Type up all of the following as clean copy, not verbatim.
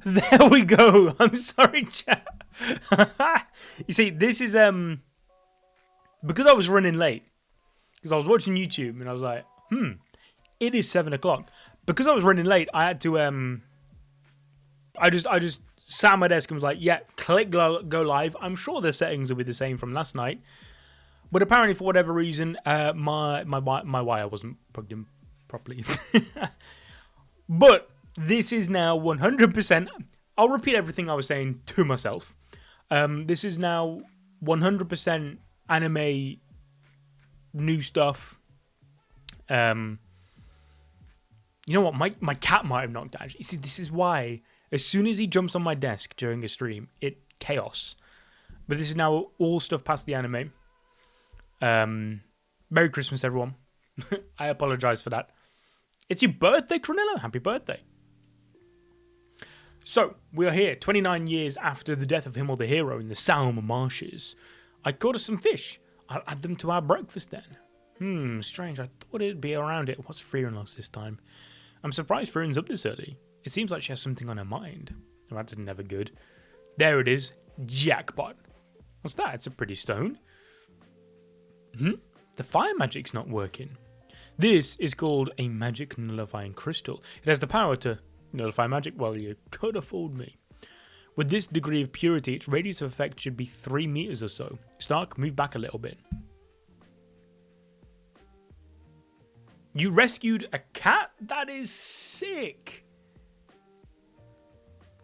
There we go. I'm sorry, chat. You see, this is because I was running late. Because I was watching YouTube and I was like, it is 7 o'clock. Because I was running late, I had to I just sat at my desk and was like, yeah, click go live. I'm sure the settings will be the same from last night. But apparently, for whatever reason, my wire wasn't plugged in properly. But this is now 100%. I'll repeat everything I was saying to myself. This is now 100% anime new stuff. You know what? My cat might have knocked out. You see, this is why as soon as he jumps on my desk during a stream, it chaos. But this is now all stuff past the anime. Merry Christmas, everyone. I apologize for that. It's your birthday, Cronello. Happy birthday. So, we are here 29 years after the death of him or the hero in the Salm marshes. I caught us some fish. I'll add them to our breakfast then. Strange. I thought it'd be around it. What's Frieren lost this time? I'm surprised Frieren's up this early. It seems like she has something on her mind. Oh, that's never good. There it is. Jackpot. What's that? It's a pretty stone. The fire magic's not working. This is called a magic nullifying crystal. It has the power to nullify magic. Well, you could have fooled me. With this degree of purity, its radius of effect should be 3 meters or so. Stark, move back a little bit. You rescued a cat? That is sick.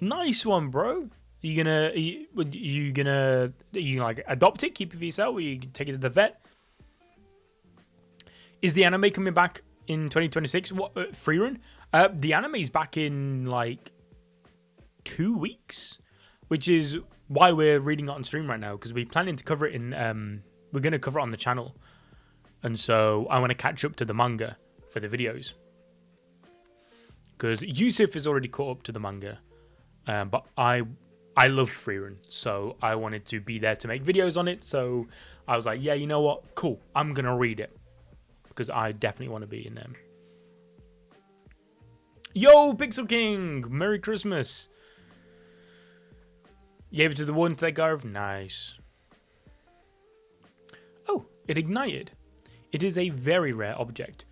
Nice one, bro. You gonna like adopt it, keep it for yourself, or you can take it to the vet? Is the anime coming back in 2026? What, Frieren? The anime's back in like 2 weeks, which is why we're reading it on stream right now, because we're planning to cover it in. We're going to cover it on the channel, and so I want to catch up to the manga for the videos, because Yusuf is already caught up to the manga, but I love Frieren, so I wanted to be there to make videos on it. So I was like, yeah, you know what? Cool. I'm gonna read it, because I definitely want to be in them. Yo, Pixel King! Merry Christmas! You gave it to the one to take care of? Nice. Oh, it ignited. It is a very rare object.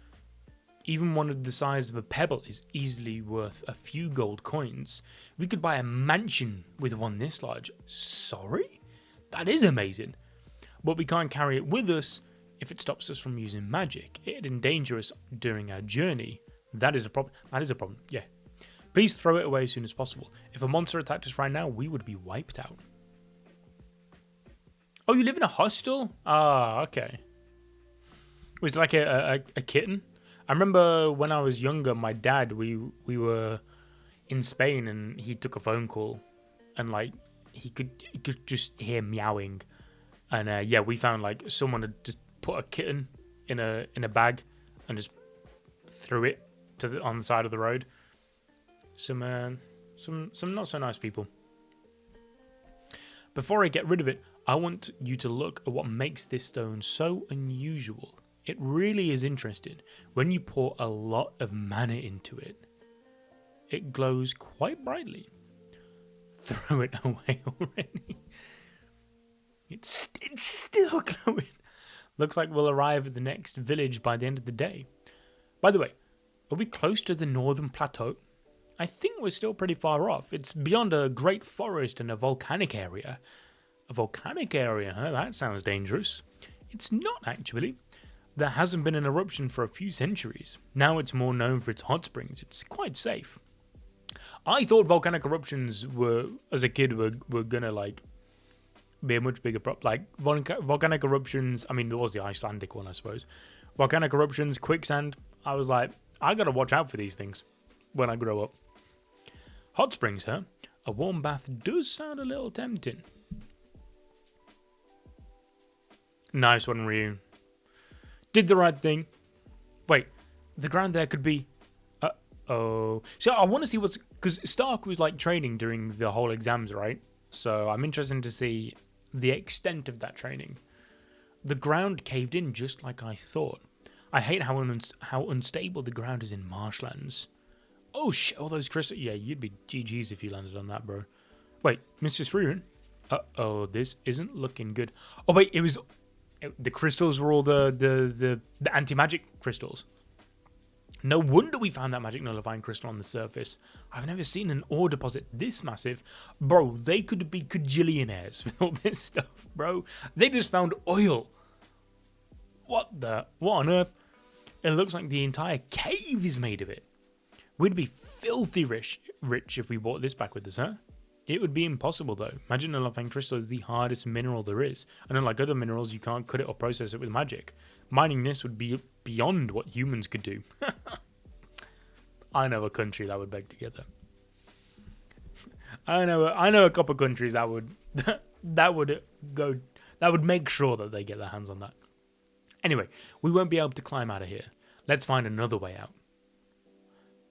Even one of the size of a pebble is easily worth a few gold coins. We could buy a mansion with one this large. Sorry? That is amazing. But we can't carry it with us. If it stops us from using magic, it'd endanger us during our journey. That is a problem. That is a problem, yeah. Please throw it away as soon as possible. If a monster attacked us right now, we would be wiped out. Oh, you live in a hostel? Ah, okay. Was it like a kitten? I remember when I was younger, my dad, we were in Spain and he took a phone call and like he could just hear meowing. And yeah, we found like someone had just put a kitten in a bag and just threw it on the side of the road. Some not so nice people. Before I get rid of it, I want you to look at what makes this stone so unusual. It really is interesting. When you pour a lot of mana into it, it glows quite brightly. Throw it away already. It's still glowing. Looks like we'll arrive at the next village by the end of the day. By the way, are we close to the northern plateau? I think we're still pretty far off. It's beyond a great forest and a volcanic area. A volcanic area, huh? That sounds dangerous. It's not actually. There hasn't been an eruption for a few centuries. Now it's more known for its hot springs. It's quite safe. I thought volcanic eruptions were, as a kid, were gonna like be a much bigger problem. Like volcanic eruptions. I mean, there was the Icelandic one, I suppose. Volcanic eruptions, quicksand. I was like, I gotta watch out for these things when I grow up. Hot springs, huh? A warm bath does sound a little tempting. Nice one, Ryu. Did the right thing. Wait, the ground there could be... Uh-oh. So I want to see what's... Because Stark was like training during the whole exams, right? So I'm interested to see the extent of that training. The ground caved in just like I thought. I hate how unstable the ground is in marshlands. Oh shit! All those crystals. Yeah, you'd be GG's if you landed on that, bro. Wait, Mrs. Frieren. Uh-oh, this isn't looking good. Oh wait, the crystals were all the anti-magic crystals. No wonder we found that magic nullifying crystal on the surface. I've never seen an ore deposit this massive. Bro, they could be cajillionaires with all this stuff, bro. They just found oil. What on earth? It looks like the entire cave is made of it. We'd be filthy rich if we brought this back with us, huh? It would be impossible, though. Magic nullifying crystal is the hardest mineral there is. And unlike other minerals, you can't cut it or process it with magic. Mining this would be beyond what humans could do. I know a country that would beg together. I know a couple of countries that would that would make sure that they get their hands on that. Anyway, we won't be able to climb out of here. Let's find another way out.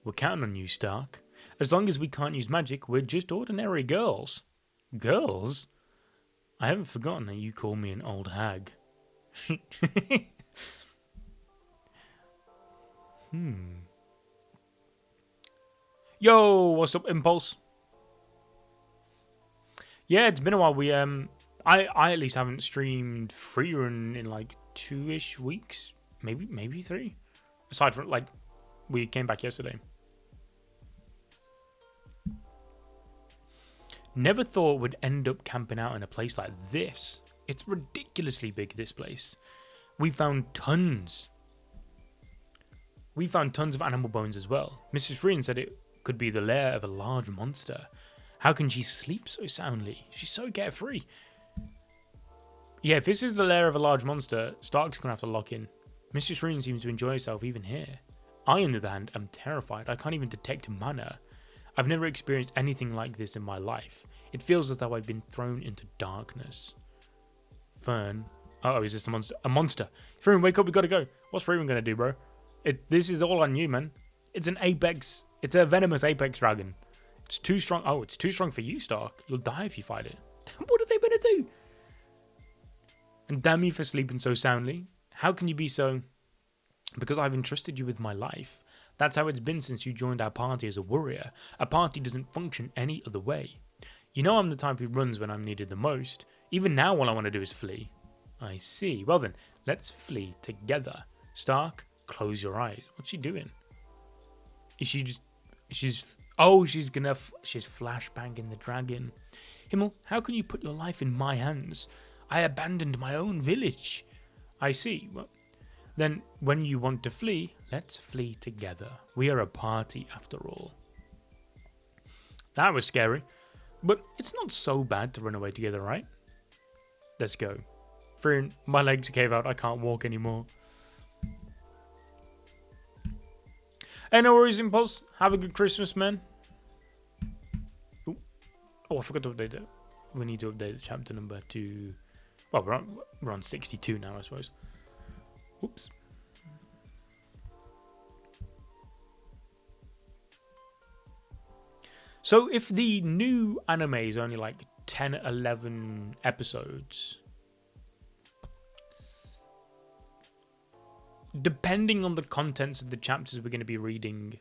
We're counting on you, Stark. As long as we can't use magic, we're just ordinary girls. Girls? I haven't forgotten that you call me an old hag. Yo, what's up, Impulse? Yeah, it's been a while. I at least haven't streamed Frieren in like 2-ish weeks, maybe 3. Aside from like, we came back yesterday. Never thought we'd end up camping out in a place like this. It's ridiculously big, this place. We found tons. We found tons of animal bones as well. Mrs. Frieren said it could be the lair of a large monster. How can she sleep so soundly? She's so carefree. Yeah, if this is the lair of a large monster, Stark's gonna have to lock in. Mrs. Frieren seems to enjoy herself even here. I, on the other hand, am terrified. I can't even detect mana. I've never experienced anything like this in my life. It feels as though I've been thrown into darkness. Fern. Oh, is this a monster? A monster. Frieren, wake up, we gotta go. What's Frieren gonna do, bro? This is all on you, man. It's an apex. It's a venomous apex dragon. It's too strong. Oh, it's too strong for you, Stark. You'll die if you fight it. What are they gonna do? And damn you for sleeping so soundly. How can you be so... Because I've entrusted you with my life. That's how it's been since you joined our party as a warrior. A party doesn't function any other way. You know I'm the type who runs when I'm needed the most. Even now all I want to do is flee. I see. Well then, let's flee together. Stark, close your eyes. What's she doing? Is she just... She's flashbanging the dragon. Himmel, how can you put your life in my hands? I abandoned my own village. I see. Well, then, when you want to flee, let's flee together. We are a party, after all. That was scary. But it's not so bad to run away together, right? Let's go. Frieren, my legs cave out. I can't walk anymore. Hey, no worries, Impulse. Have a good Christmas, man. Ooh. Oh, I forgot to update it. We need to update the chapter number to... Well, we're on 62 now, I suppose. Oops. So if the new anime is only like 10, 11 episodes, depending on the contents of the chapters we're going to be reading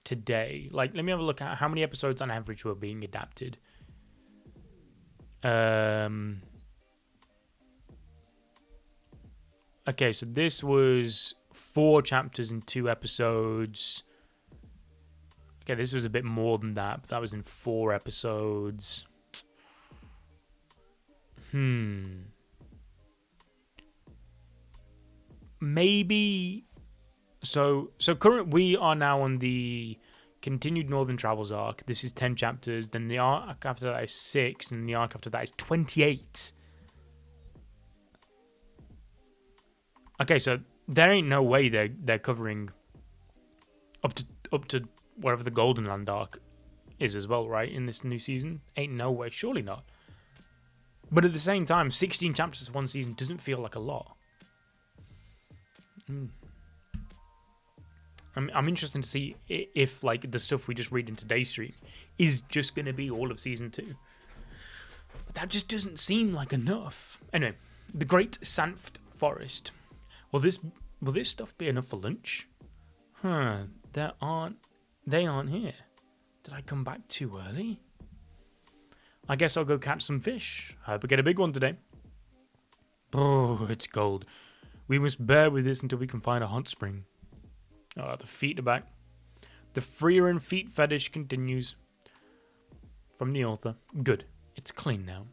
today, like let me have a look at how many episodes on average were being adapted. Okay, so this was 4 chapters in 2 episodes. Okay, this was a bit more than that, but that was in 4 episodes. Maybe... So we are now on the continued Northern Travels arc. This is 10 chapters. Then the arc after that is 6, and the arc after that is 28. Okay, so there ain't no way they're covering up to whatever the Golden Land arc is as well, right? In this new season, ain't no way, surely not. But at the same time, 16 chapters one season doesn't feel like a lot. I'm interested to see if like the stuff we just read in today's stream is just going to be all of season 2. But that just doesn't seem like enough. Anyway, the Great Sanft Forest. Will this stuff be enough for lunch? There aren't They aren't here. Did I come back too early? I guess I'll go catch some fish. I hope I get a big one today. Oh, it's cold. We must bear with this until we can find a hot spring. Oh, the feet are back. The Frieren feet fetish continues. From the author. Good. It's clean now.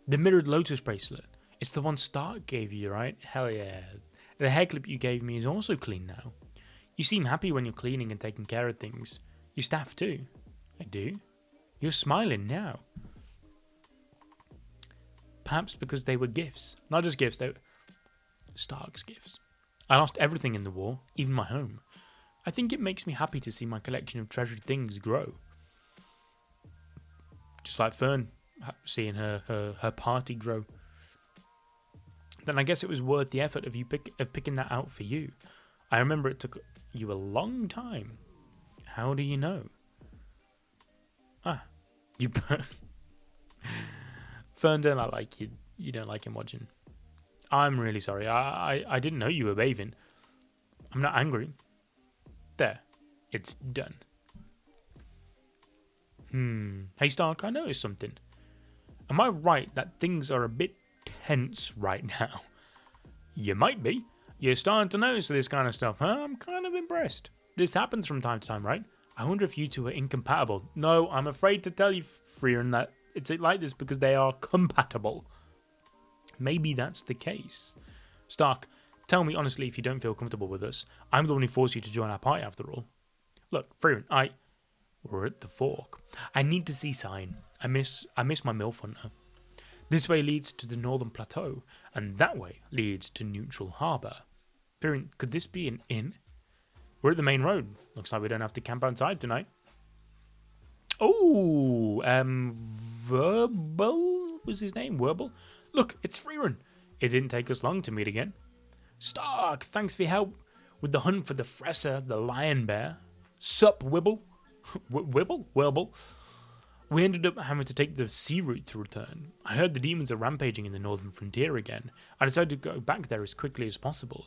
The mirrored lotus bracelet. It's the one Stark gave you, right? Hell yeah. The hair clip you gave me is also clean now. You seem happy when you're cleaning and taking care of things. Your staff too. I do. You're smiling now. Perhaps because they were gifts. Not just gifts, they were Stark's gifts. I lost everything in the war, even my home. I think it makes me happy to see my collection of treasured things grow. Just like Fern, seeing her party grow. Then I guess it was worth the effort of picking that out for you. I remember it took you a long time. How do you know? You Fern don't like you. You don't like him watching. I'm really sorry. I didn't know you were bathing. I'm not angry. There. It's done. Hey Stark, I noticed something. Am I right that things are a bit tense right now? You might be. You're starting to notice this kind of stuff, huh? I'm kind of impressed. This happens from time to time, right? I wonder if you two are incompatible. No, I'm afraid to tell you, Frieren, that it's like this because they are compatible. Maybe that's the case. Stark, tell me honestly if you don't feel comfortable with us. I'm the one who forced you to join our party after all. Look, Frieren, we're at the fork. I need to see sign. I miss my MILF hunter. This way leads to the northern plateau, and that way leads to Neutral Harbour. Frieren, could this be an inn? We're at the main road. Looks like we don't have to camp outside tonight. Oh, Verbal was his name? Werble? Look, it's Frieren. It didn't take us long to meet again. Stark, thanks for your help with the hunt for the Fresser, the lion bear. Sup, Wibble? Werble? We ended up having to take the sea route to return. I heard the demons are rampaging in the northern frontier again. I decided to go back there as quickly as possible.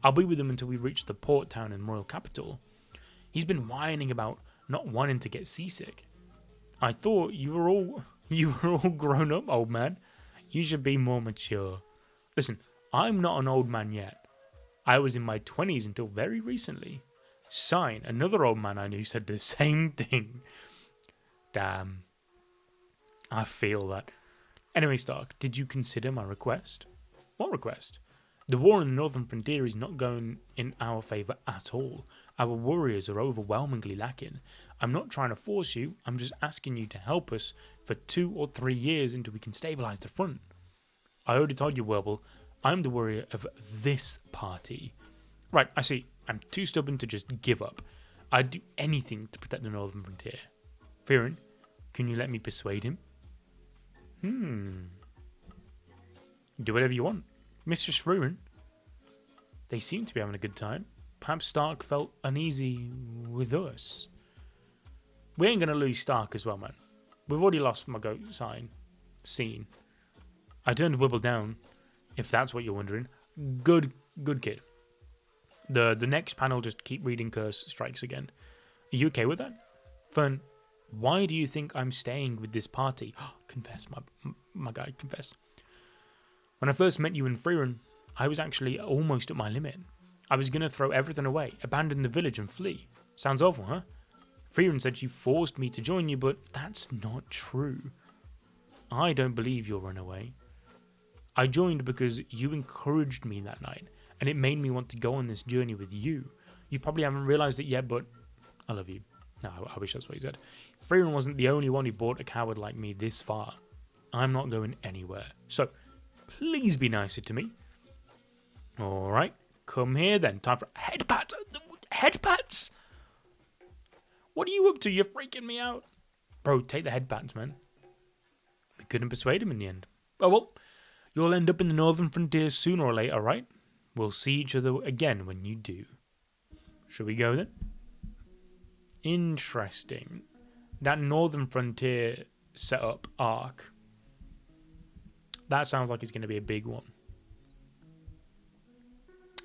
I'll be with them until we reach the port town and royal capital. He's been whining about not wanting to get seasick. I thought you were all grown up, old man. You should be more mature. Listen, I'm not an old man yet. I was in my 20s until very recently. Sign, another old man I knew said the same thing. Damn. I feel that. Anyway, Stark, did you consider my request? What request? The war in the northern frontier is not going in our favour at all. Our warriors are overwhelmingly lacking. I'm not trying to force you, I'm just asking you to help us for 2 or 3 years until we can stabilise the front. I already told you, Werble, I'm the warrior of this party. Right, I see. I'm too stubborn to just give up. I'd do anything to protect the northern frontier. Frieren, can you let me persuade him? Do whatever you want. Mistress Frieren. They seem to be having a good time. Perhaps Stark felt uneasy with us. We ain't going to lose Stark as well, man. We've already lost my goat scene. I turned Wibble down, if that's what you're wondering. Good kid. The next panel, just keep reading Curse Strikes again. Are you okay with that? Fern, why do you think I'm staying with this party? Confess, my guy, confess. When I first met you in Frieren, I was actually almost at my limit. I was going to throw everything away, abandon the village and flee. Sounds awful, huh? Frieren said you forced me to join you, but that's not true. I don't believe you'll run away. I joined because you encouraged me that night, and it made me want to go on this journey with you. You probably haven't realised it yet, but I love you. No, I wish that's what he said. Frieren wasn't the only one who brought a coward like me this far. I'm not going anywhere. So, please be nicer to me. Alright, come here then. Time for headpats. Headpats? What are you up to? You're freaking me out. Bro, take the headpats, man. We couldn't persuade him in the end. Oh well, you'll end up in the northern frontier sooner or later, right? We'll see each other again when you do. Should we go then? Interesting. That northern frontier setup arc. That sounds like it's going to be a big one.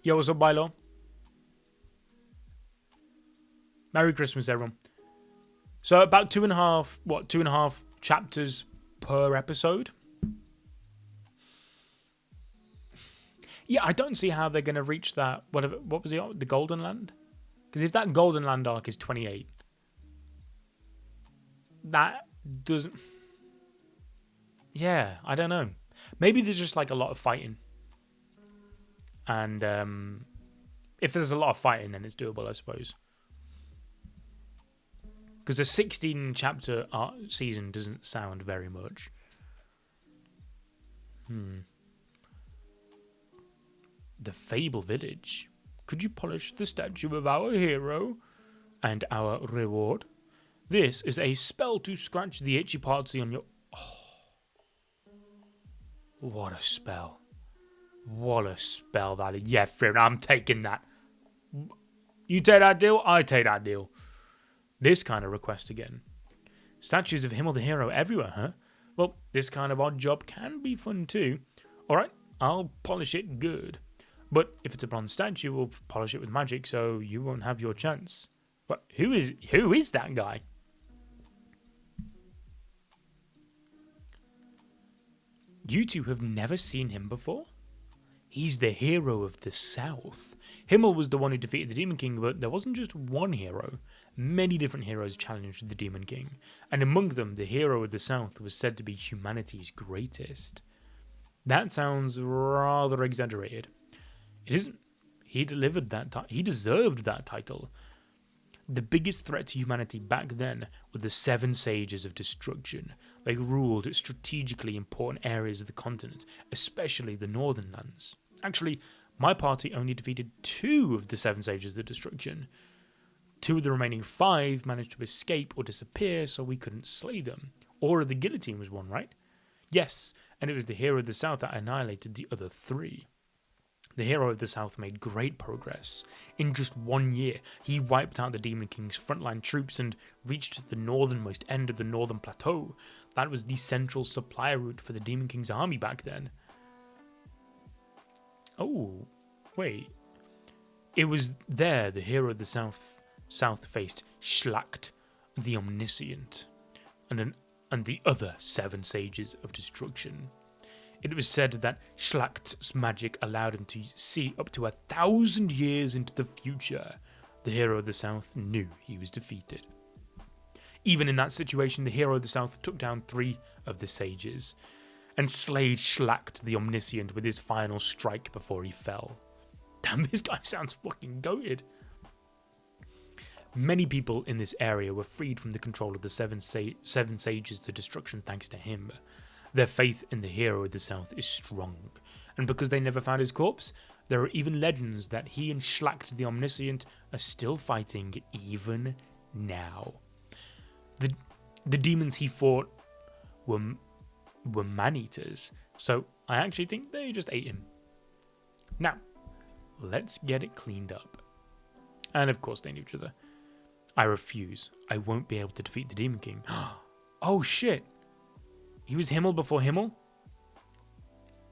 Yo, what's up, Bilo? Merry Christmas, everyone. So about 2.5 chapters per episode. Yeah, I don't see how they're going to reach that. What was the Golden Land? Because if that Golden Land arc is 28, that doesn't. Yeah, I don't know. Maybe there's just like a lot of fighting, and if there's a lot of fighting, then it's doable, I suppose. Because a 16 chapter season doesn't sound very much. The Fable Village. Could you polish the statue of our hero and our reward? This is a spell to scratch the itchy parts on your... Oh, what a spell. What a spell that is. Yeah, Frieren, I'm taking that. You take that deal, I take that deal. This kind of request again. Statues of him or the hero everywhere, huh? Well, this kind of odd job can be fun too. Alright, I'll polish it good. But if it's a bronze statue, we'll polish it with magic, so you won't have your chance. But who is that guy? You two have never seen him before? He's the hero of the South. Himmel was the one who defeated the Demon King, but there wasn't just one hero. Many different heroes challenged the Demon King, and among them, the hero of the South was said to be humanity's greatest. That sounds rather exaggerated. It isn't. He delivered that. He deserved that title. The biggest threat to humanity back then were the Seven Sages of Destruction. They ruled strategically important areas of the continent, especially the northern lands. Actually, my party only defeated 2 of the Seven Sages of Destruction. 2 of the remaining 5 managed to escape or disappear, so we couldn't slay them. Or the guillotine was one, right? Yes, and it was the hero of the South that annihilated the other 3. The hero of the South made great progress. In just 1 year, he wiped out the Demon King's frontline troops and reached the northernmost end of the northern plateau. That was the central supply route for the Demon King's army back then. Oh, wait. It was there the hero of the South faced Schlacht, the Omniscient, and the other 7 Sages of Destruction. It was said that Schlacht's magic allowed him to see up to 1,000 years into the future. The hero of the South knew he was defeated. Even in that situation, the hero of the South took down 3 of the sages and slayed Schlacht the Omniscient with his final strike before he fell. Damn, this guy sounds fucking goated. Many people in this area were freed from the control of the seven sages of destruction thanks to him. Their faith in the hero of the South is strong, and because they never found his corpse, there are even legends that he and Schlacht the Omniscient are still fighting even now. The demons he fought were man-eaters, so I actually think they just ate him. Now, let's get it cleaned up. And of course they knew each other. I refuse. I won't be able to defeat the Demon King. Oh shit! He was Himmel before Himmel?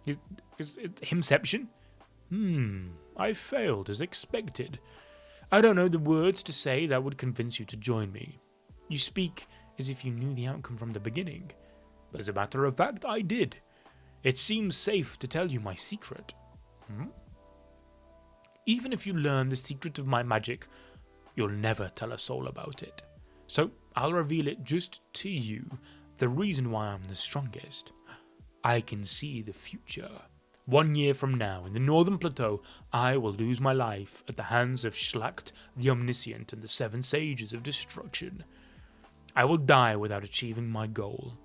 Is it Himception? I failed as expected. I don't know the words to say that would convince you to join me. You speak as if you knew the outcome from the beginning. But as a matter of fact, I did. It seems safe to tell you my secret. Even if you learn the secret of my magic, you'll never tell a soul about it. So I'll reveal it just to you, the reason why I'm the strongest. I can see the future. 1 year from now, in the Northern Plateau, I will lose my life at the hands of Schlacht the Omniscient and the 7 Sages of Destruction. I will die without achieving my goal.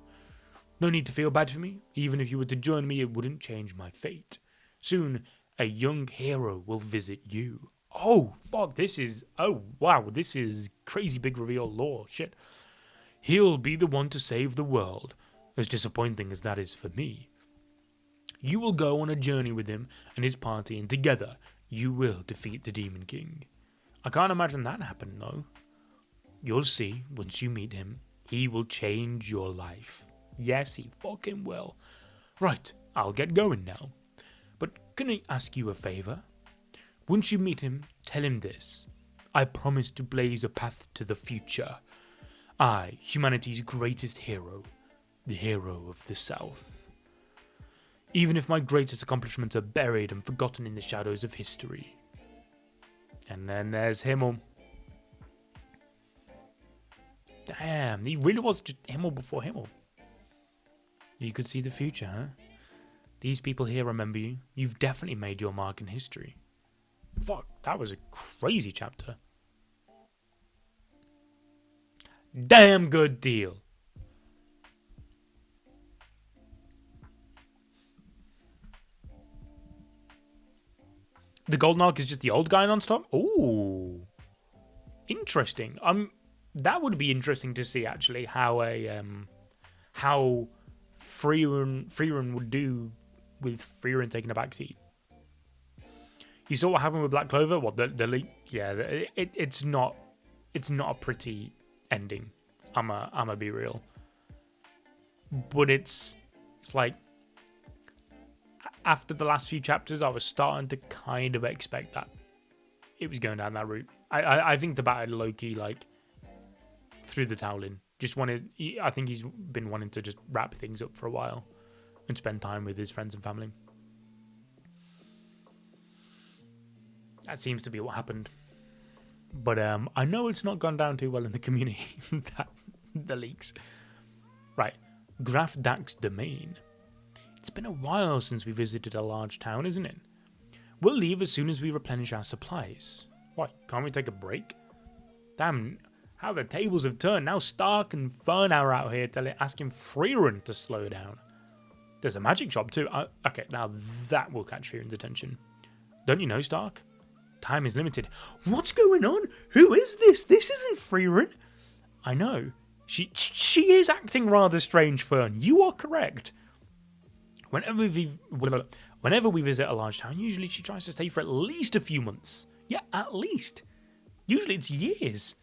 No need to feel bad for me. Even if you were to join me, it wouldn't change my fate. Soon, a young hero will visit you. Oh, fuck, this is... Oh, wow, this is crazy big reveal lore. Shit. He'll be the one to save the world, as disappointing as that is for me. You will go on a journey with him and his party, and together you will defeat the Demon King. I can't imagine that happening, though. You'll see, once you meet him, he will change your life. Yes, he fucking will. Right, I'll get going now. But can I ask you a favour? Once you meet him, tell him this. I promise to blaze a path to the future. I, humanity's greatest hero, the hero of the South. Even if my greatest accomplishments are buried and forgotten in the shadows of history. And then there's Himmel. Damn, he really was just Himmel before Himmel. You could see the future, huh? These people here remember you. You've definitely made your mark in history. Fuck, that was a crazy chapter. Damn good deal. The Golden Arc is just the old guy non-stop? Ooh. Interesting. That would be interesting to see actually how Frieren would do with Frieren taking a backseat. You saw what happened with Black Clover? What the leak? Yeah, it's not a pretty ending. I'ma be real. But it's like after the last few chapters, I was starting to kind of expect that it was going down that route. I think the battle Loki like threw the towel in. I think he's been wanting to just wrap things up for a while and spend time with his friends and family. That seems to be what happened. But I know it's not gone down too well in the community, the leaks. Right, Graf Dak's domain. It's been a while since we visited a large town, isn't it? We'll leave as soon as we replenish our supplies. What, can't we take a break? Damn, how the tables have turned. Now Stark and Fern are out here asking Frieren to slow down. There's a magic shop too. Okay, now that will catch Frieren's attention. Don't you know, Stark? Time is limited. What's going on? Who is this? This isn't Frieren. I know. She is acting rather strange, Fern. You are correct. Whenever we visit a large town, usually she tries to stay for at least a few months. Yeah, at least. Usually it's years.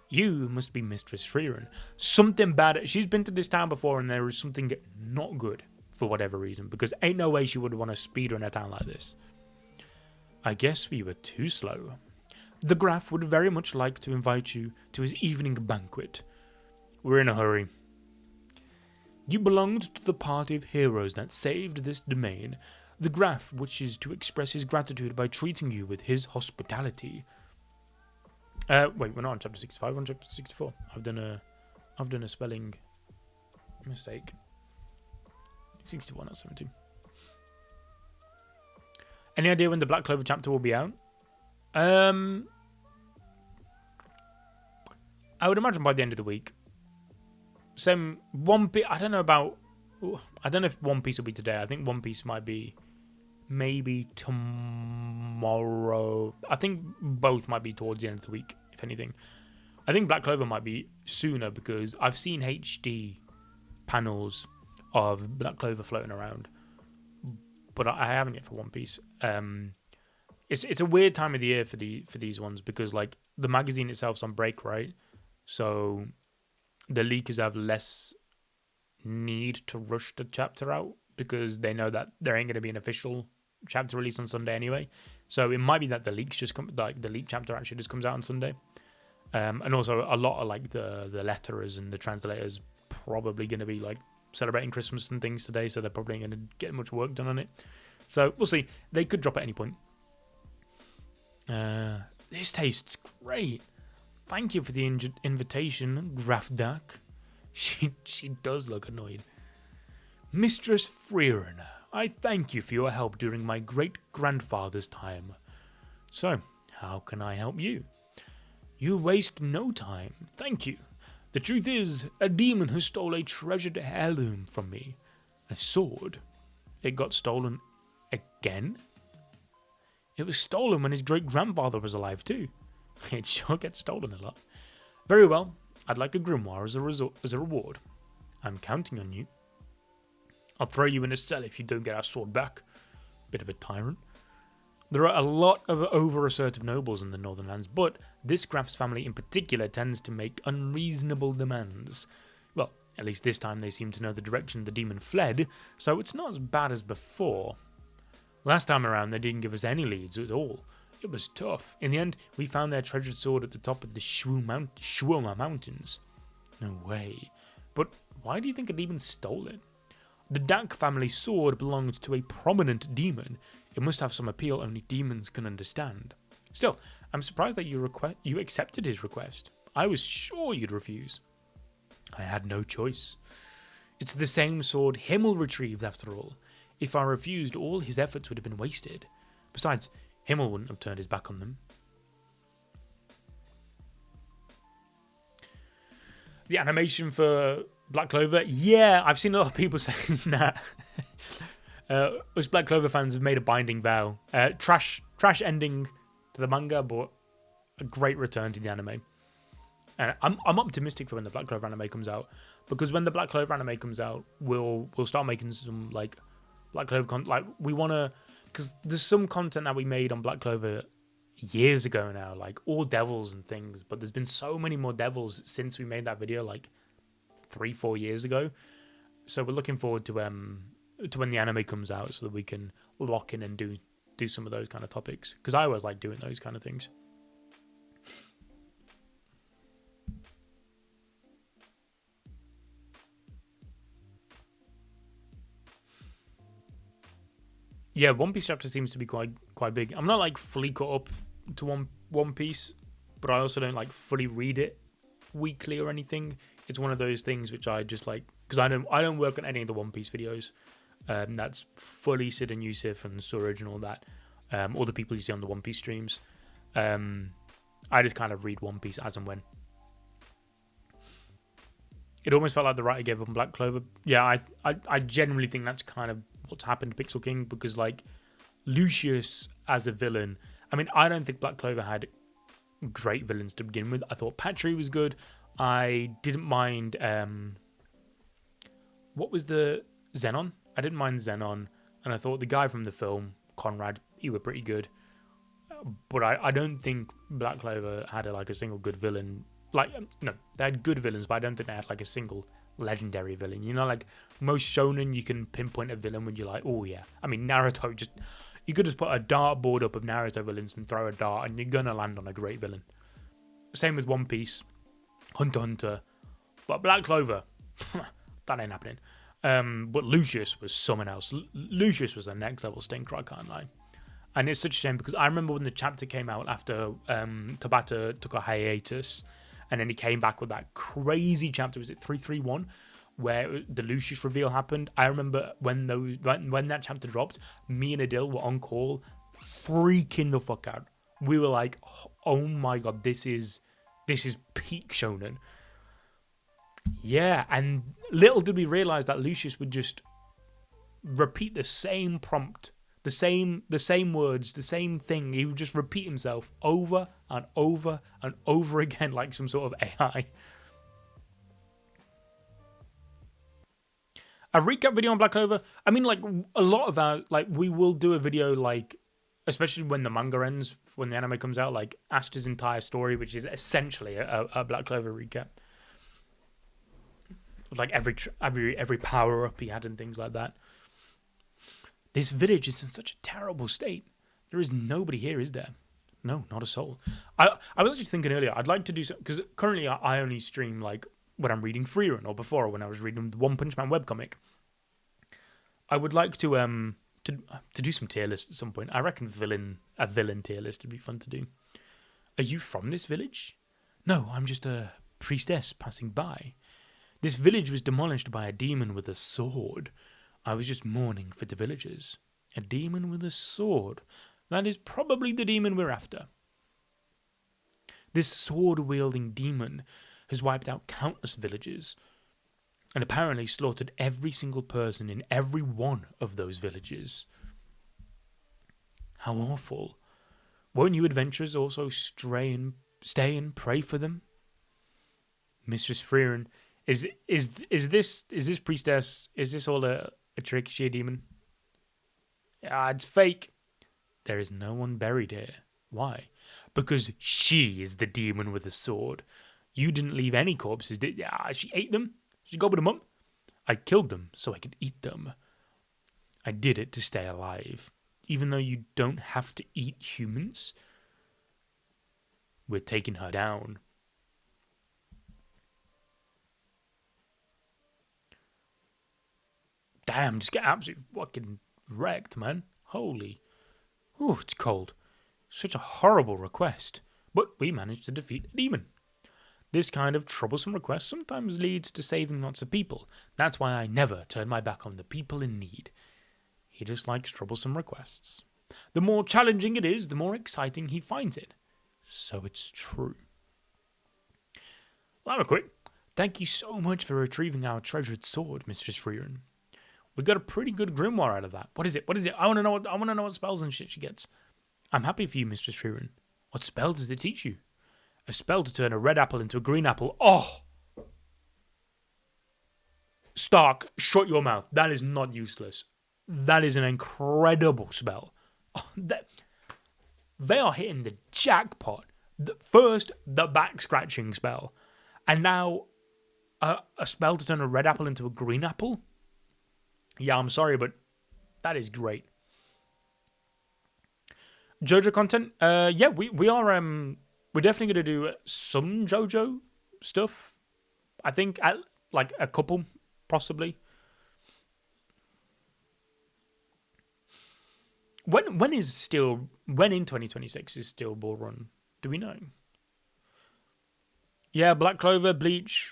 You must be Mistress Frieren. Something bad. She's been to this town before and there is something not good for whatever reason. Because ain't no way she would want to speedrun a town like this. I guess we were too slow. The Graf would very much like to invite you to his evening banquet. We're in a hurry. You belonged to the party of heroes that saved this domain. The Graf wishes to express his gratitude by treating you with his hospitality. Wait, we're not on chapter 65, we're on chapter 64. I've done a spelling mistake. 61, not 72. Any idea when the Black Clover chapter will be out? I would imagine by the end of the week. Same One Piece. I don't know if One Piece will be today. I think One Piece might be maybe tomorrow. I think both might be towards the end of the week, if anything. I think Black Clover might be sooner because I've seen HD panels of Black Clover floating around, but I haven't yet for One Piece. It's a weird time of the year for these ones because like the magazine itself's on break, right? So the leakers have less need to rush the chapter out because they know that there ain't going to be an official chapter release on Sunday anyway. So it might be that the leak chapter actually just comes out on Sunday. And also a lot of like the letterers and the translators probably going to be like celebrating Christmas and things today, so they're probably going to get much work done on it. So we'll see. They could drop at any point. This tastes great. Thank you for the invitation, Graf Dak. She does look annoyed. Mistress Frieren, I thank you for your help during my great-grandfather's time. So, how can I help you? You waste no time, thank you. The truth is, a demon who stole a treasured heirloom from me. A sword. It got stolen again? It was stolen when his great-grandfather was alive too. It sure gets stolen a lot. Very well, I'd like a grimoire as a reward. I'm counting on you. I'll throw you in a cell if you don't get our sword back. Bit of a tyrant. There are a lot of over-assertive nobles in the Northern Lands, but this Graf's family in particular tends to make unreasonable demands. Well, at least this time they seem to know the direction the demon fled, so it's not as bad as before. Last time around they didn't give us any leads at all. It was tough. In the end, we found their treasured sword at the top of the Shuoma Mountains. no way. But why do you think a demon stole it? The Dak family sword belonged to a prominent demon. It must have some appeal only demons can understand. Still, I'm surprised that you accepted his request. I was sure you'd refuse. I had no choice. It's the same sword Himmel retrieved after all. If I refused, all his efforts would have been wasted. Besides, Himmel wouldn't have turned his back on them. The animation for Black Clover, yeah, I've seen a lot of people saying that. Us Black Clover fans have made a binding vow. Trash ending to the manga, but a great return to the anime. And I'm optimistic for when the Black Clover anime comes out, because when the Black Clover anime comes out, we'll start making some like Black Clover like we want to, because there's some content that we made on Black Clover years ago now, like all devils and things, but there's been so many more devils since we made that video like 3-4 years ago. So we're looking forward to when the anime comes out, so that we can lock in and do some of those kind of topics, because I always like doing those kind of things. Yeah, One Piece chapter seems to be quite big. I'm not like fully caught up to One Piece, but I also don't like fully read it weekly or anything. It's one of those things which I just like, because I don't work on any of the One Piece videos. That's fully Sid and Yusuf and Suraj and all that. All the people you see on the One Piece streams. I just kind of read One Piece as and when. It almost felt like the writer gave up on Black Clover. Yeah, I generally think that's kind of what's happened to Pixel King, because like Lucius as a villain, I mean, I don't think Black Clover had great villains to begin with. I thought Patry was good. I didn't mind what was the Xenon? I didn't mind Xenon, and I thought the guy from the film, Conrad, he were pretty good. But I don't think Black Clover had like a single good villain. Like, no, they had good villains, but I don't think they had like a single legendary villain. You know, like most shonen, you can pinpoint a villain when you're like, oh yeah. I mean, Naruto, you could just put a dartboard up of Naruto villains and throw a dart, and you're gonna land on a great villain. Same with One Piece, Hunter x Hunter, but Black Clover, that ain't happening. But Lucius was someone else. Lucius was a next level stinker, I can't lie. And it's such a shame, because I remember when the chapter came out after Tabata took a hiatus, and then he came back with that crazy chapter, was it 331, where the Lucius reveal happened. I remember when that chapter dropped, me and Adil were on call, freaking the fuck out. We were like, oh my god, this is peak shonen. Yeah, and little did we realize that Lucius would just repeat the same prompt, the same words, the same thing. He would just repeat himself over and over and over again, like some sort of AI. A recap video on Black Clover. I mean, like a lot of our, like we will do a video, like especially when the manga ends, when the anime comes out, like Asta's entire story, which is essentially a Black Clover recap. Like every power up he had and things like that. This village is in such a terrible state. There is nobody here, is there? No, not a soul. I was actually thinking earlier, I'd like to do so, because currently I only stream like when I'm reading Frieren, or before when I was reading the One Punch Man webcomic. I would like to do some tier lists at some point. I reckon a villain tier list would be fun to do. Are you from this village? No, I'm just a priestess passing by. This village was demolished by a demon with a sword. I was just mourning for the villagers. A demon with a sword. That is probably the demon we're after. This sword-wielding demon has wiped out countless villages, and apparently slaughtered every single person in every one of those villages. How awful. Won't you adventurers also stay and pray for them? Mistress Frieren, is this priestess, is this all a trick? Is she a demon? Ah, it's fake. There is no one buried here. Why? Because she is the demon with the sword. You didn't leave any corpses, did you? She ate them? She gobbled them up? I killed them so I could eat them. I did it to stay alive. Even though you don't have to eat humans. We're taking her down. damn, just get absolutely fucking wrecked, man. Holy. Ooh, it's cold. Such a horrible request. But we managed to defeat a demon. This kind of troublesome request sometimes leads to saving lots of people. That's why I never turn my back on the people in need. He just likes troublesome requests. The more challenging it is, the more exciting he finds it. So it's true. Well, I'm quick. Thank you so much for retrieving our treasured sword, Mistress Frieren. We got a pretty good grimoire out of that. What is it? What is it? I want to know what spells and shit she gets. I'm happy for you, Mistress Frieren. What spell does it teach you? A spell to turn a red apple into a green apple. Oh! Stark, shut your mouth. That is not useless. That is an incredible spell. Oh, they are hitting the jackpot. First, the back scratching spell. And now, a spell to turn a red apple into a green apple? Yeah, I'm sorry, but that is great. JoJo content? Yeah, we are. We're definitely going to do some JoJo stuff. I think like a couple, possibly. When in 2026 is Steel Ball Run? Do we know? Yeah, Black Clover, Bleach,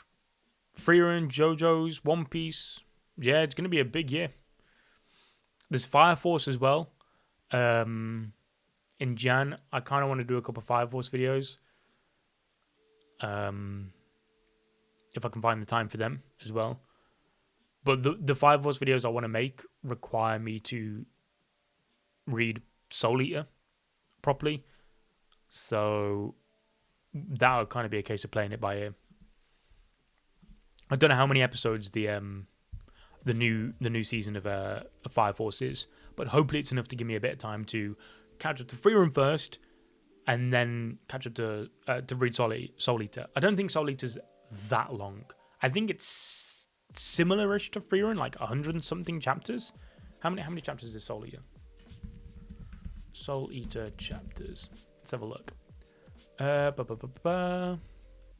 Frieren, JoJo's, One Piece. Yeah, it's going to be a big year. There's Fire Force as well. In Jan, I kind of want to do a couple of Fire Force videos. If I can find the time for them as well. But the Fire Force videos I want to make require me to read Soul Eater properly. So that would kind of be a case of playing it by ear. I don't know how many episodes the new season of Fire Force is, but hopefully it's enough to give me a bit of time to catch up to Frieren first, and then catch up to read Soul Eater. I don't think Soul Eater's that long. I think it's similar-ish to Frieren, like 100 and something chapters. How many chapters is Soul Eater? Soul Eater chapters. Let's have a look.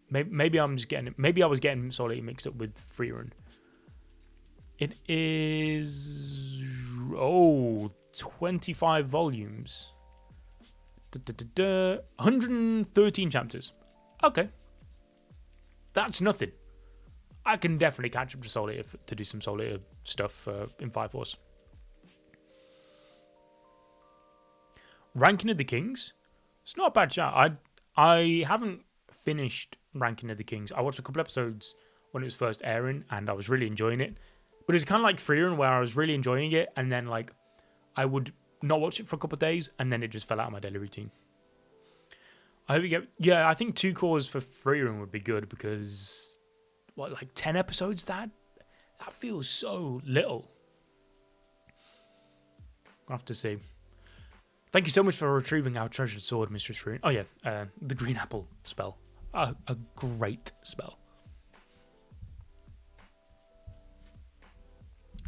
Maybe I'm just getting. Maybe I was getting Soul Eater mixed up with Frieren. It is 25 volumes. 113 chapters. Okay, that's nothing. I can definitely catch up to Soul Eater to do some Soul Eater stuff in Fire Force. Ranking of the Kings. It's not a bad chat. I haven't finished Ranking of the Kings. I watched a couple episodes when it was first airing, and I was really enjoying it. But it's kind of like Frieren, where I was really enjoying it, and then like I would not watch it for a couple of days, and then it just fell out of my daily routine. I hope you get. Yeah, I think 2 cores for Frieren would be good, because like 10 episodes? That feels so little. I'll have to see. Thank you so much for retrieving our treasured sword, Mistress Frieren. Oh yeah, the green apple spell. A great spell.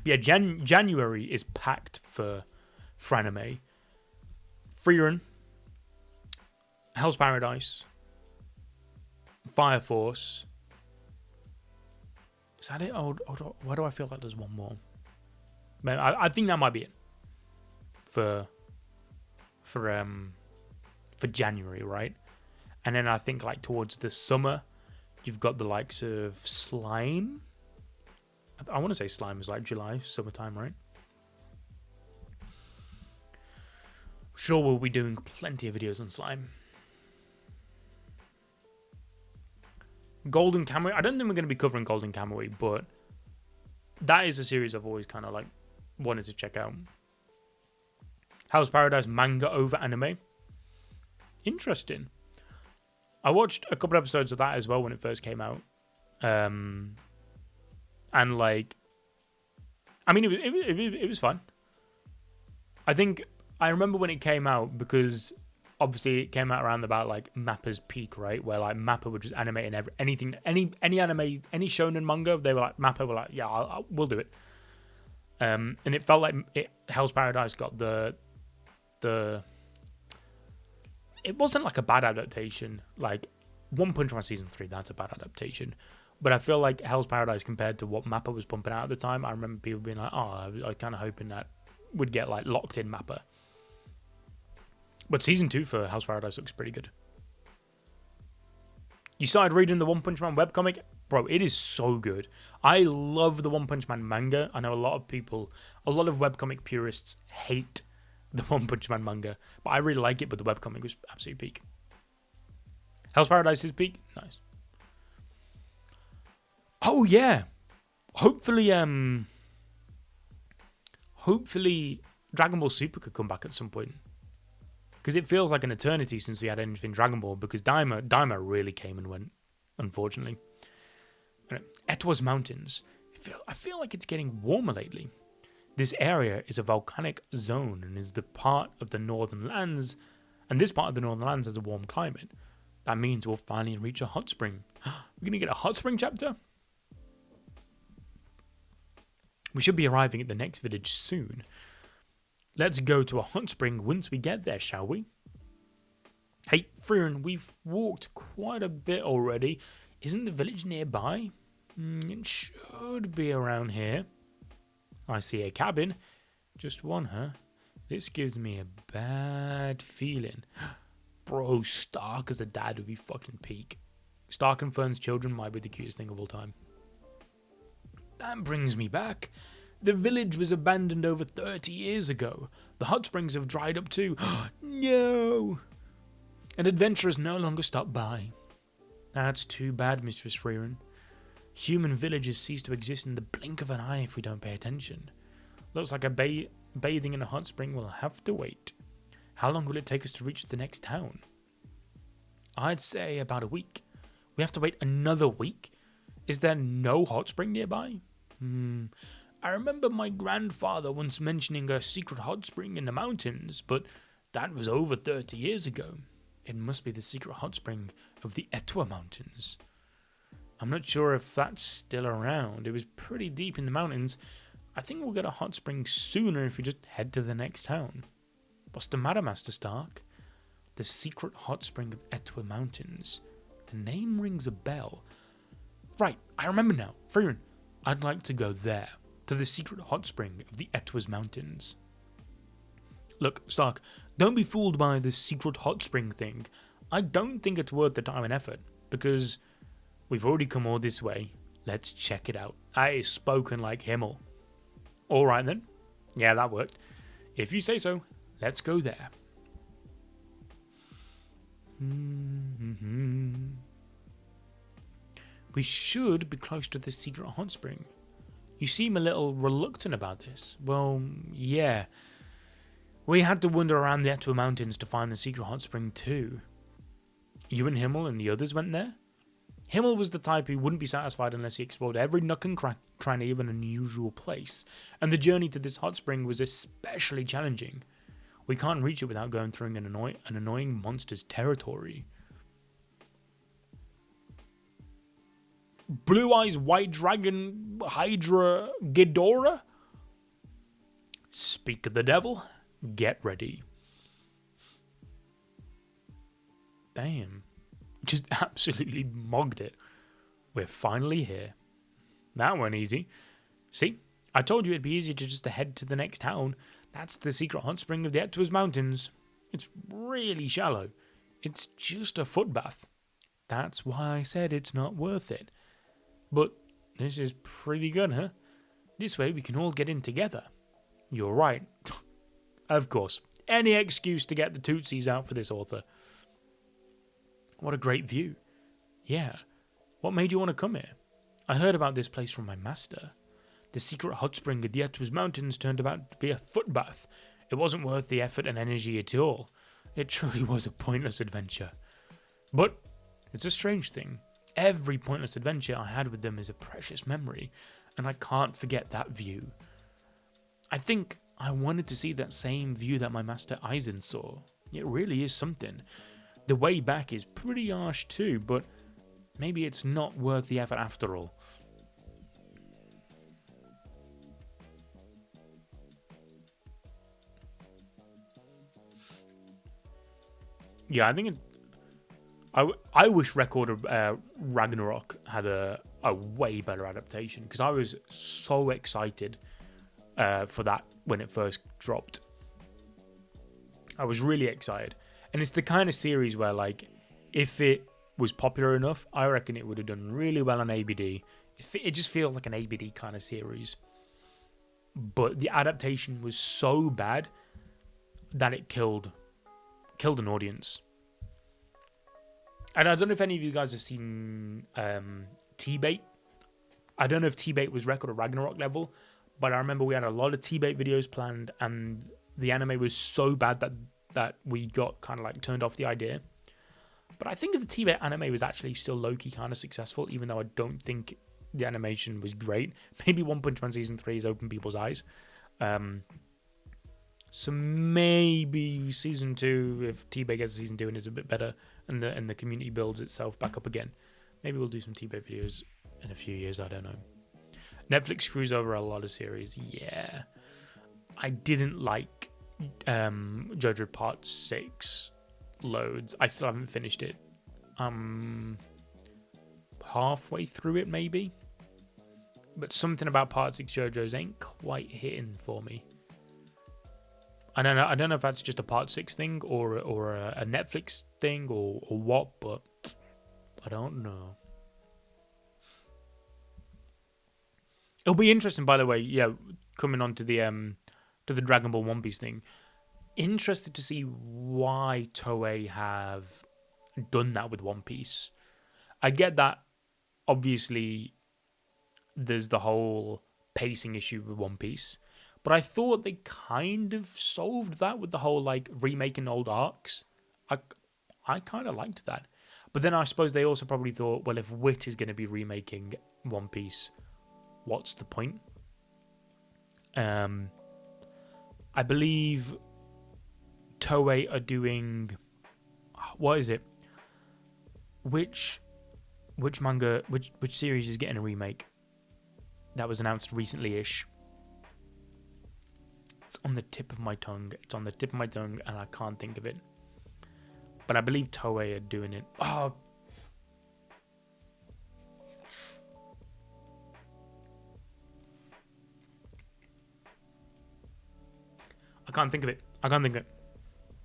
Yeah, January is packed for ANME. Frieren, Hell's Paradise, Fire Force. Is that it? Oh, why do I feel like there's one more? Man, I think that might be it for January, right? And then I think like towards the summer, you've got the likes of Slime. I want to say Slime is like July, summertime, right? Sure, we'll be doing plenty of videos on Slime. Golden Kamuy. I don't think we're going to be covering Golden Kamuy, but that is a series I've always kind of like wanted to check out. Hell's Paradise manga over anime. Interesting. I watched a couple episodes of that as well when it first came out. And like, I mean, it was fun. I think I remember when it came out, because obviously it came out around about like Mappa's peak, right? Where like Mappa would just animate anything, any anime, any shonen manga. They were like, Mappa were like, yeah, we'll do it. And it felt like Hell's Paradise got the. It wasn't like a bad adaptation. Like One Punch Man season 3, that's a bad adaptation. But I feel like Hell's Paradise compared to what Mappa was pumping out at the time, I remember people being like, oh, I was kind of hoping that would get like locked in Mappa. But season 2 for Hell's Paradise looks pretty good. You started reading the One Punch Man webcomic? Bro, it is so good. I love the One Punch Man manga. I know a lot of people, a lot of webcomic purists hate the One Punch Man manga. But I really like it, but the webcomic was absolutely peak. Hell's Paradise is peak? Nice. Oh, yeah. Hopefully Dragon Ball Super could come back at some point. Because it feels like an eternity since we had anything Dragon Ball, because Daima really came and went, unfortunately. Etoile's Mountains. I feel like it's getting warmer lately. This area is a volcanic zone and is the part of the Northern Lands, and this part of the Northern Lands has a warm climate. That means we'll finally reach a hot spring. We're going to get a hot spring chapter? We should be arriving at the next village soon. Let's go to a hot spring once we get there, shall we? Hey, Frieren, we've walked quite a bit already. Isn't the village nearby? It should be around here. I see a cabin. Just one, huh? This gives me a bad feeling. Bro, Stark as a dad would be fucking peak. Stark and Fern's children might be the cutest thing of all time. That brings me back. The village was abandoned over 30 years ago. The hot springs have dried up too. No! And adventurers no longer stop by. That's too bad, Mistress Frieren. Human villages cease to exist in the blink of an eye if we don't pay attention. Looks like bathing in a hot spring will have to wait. How long will it take us to reach the next town? I'd say about a week. We have to wait another week? Is there no hot spring nearby? I remember my grandfather once mentioning a secret hot spring in the mountains, but that was over 30 years ago. It must be the secret hot spring of the Etoile Mountains. I'm not sure if that's still around. It was pretty deep in the mountains. I think we'll get a hot spring sooner if we just head to the next town. What's the matter, Master Stark? The secret hot spring of Etoile Mountains. The name rings a bell. Right, I remember now. Frieren, I'd like to go there, to the secret hot spring of the Etoile Mountains. Look, Stark, don't be fooled by this secret hot spring thing. I don't think it's worth the time and effort, because we've already come all this way. Let's check it out. That is spoken like Himmel. Alright then. Yeah, that worked. If you say so, let's go there. We should be close to the secret hot spring. You seem a little reluctant about this. Well, yeah. We had to wander around the Etoile Mountains to find the secret hot spring too. You and Himmel and the others went there? Himmel was the type who wouldn't be satisfied unless he explored every nook and cranny of an unusual place, and the journey to this hot spring was especially challenging. We can't reach it without going through an annoying monster's territory. Blue Eyes White Dragon Hydra Ghidorah? Speak of the devil. Get ready. Damn. Just absolutely mogged it. We're finally here. That weren't easy. See? I told you it'd be easier to just head to the next town. That's the secret hot spring of the Etoile Mountains. It's really shallow. It's just a foot bath. That's why I said it's not worth it. But this is pretty good, huh? This way we can all get in together. You're right. Of course. Any excuse to get the tootsies out for this author. What a great view. Yeah. What made you want to come here? I heard about this place from my master. The secret hot spring of the Etoile Mountains turned out to be a foot bath. It wasn't worth the effort and energy at all. It truly was a pointless adventure. But it's a strange thing. Every pointless adventure I had with them is a precious memory, and I can't forget that view. I think I wanted to see that same view that my master Eisen saw. It really is something. The way back is pretty harsh too, but maybe it's not worth the effort after all. Yeah, I think I wish Record of Ragnarok had a a way better adaptation, because I was so excited for that when it first dropped. I was really excited. And it's the kind of series where, like, if it was popular enough, I reckon it would have done really well on ABD. It just feels like an ABD kind of series. But the adaptation was so bad that it killed an audience. And I don't know if any of you guys have seen T-Bait. I don't know if T-Bait was Record or Ragnarok level, but I remember we had a lot of T-Bait videos planned, and the anime was so bad that we got kind of like turned off the idea. But I think the T-Bait anime was actually still low-key kind of successful, even though I don't think the animation was great. Maybe One Punch Man Season 3 has opened people's eyes. So maybe Season 2, if T-Bait gets a Season 2 and is a bit better, and the community builds itself back up again, maybe we'll do some T-Bait videos in a few years, I don't know. Netflix screws over a lot of series, yeah. I didn't like JoJo Part 6 loads. I still haven't finished it. Halfway through it, maybe. But something about Part 6 JoJo's ain't quite hitting for me. I don't know if that's just a Part 6 thing or a Netflix thing or what, but I don't know. It'll be interesting, by the way, yeah, coming on to the Dragon Ball One Piece thing. Interested to see why Toei have done that with One Piece. I get that, obviously, there's the whole pacing issue with One Piece, but I thought they kind of solved that with the whole, like, remaking old arcs. I kind of liked that. But then I suppose they also probably thought, well, if Wit is going to be remaking One Piece, what's the point? I believe Toei are doing... What is it? Which manga, which series is getting a remake? That was announced recently-ish. It's on the tip of my tongue. And I can't think of it. But I believe Toei are doing it. Oh. I can't think of it.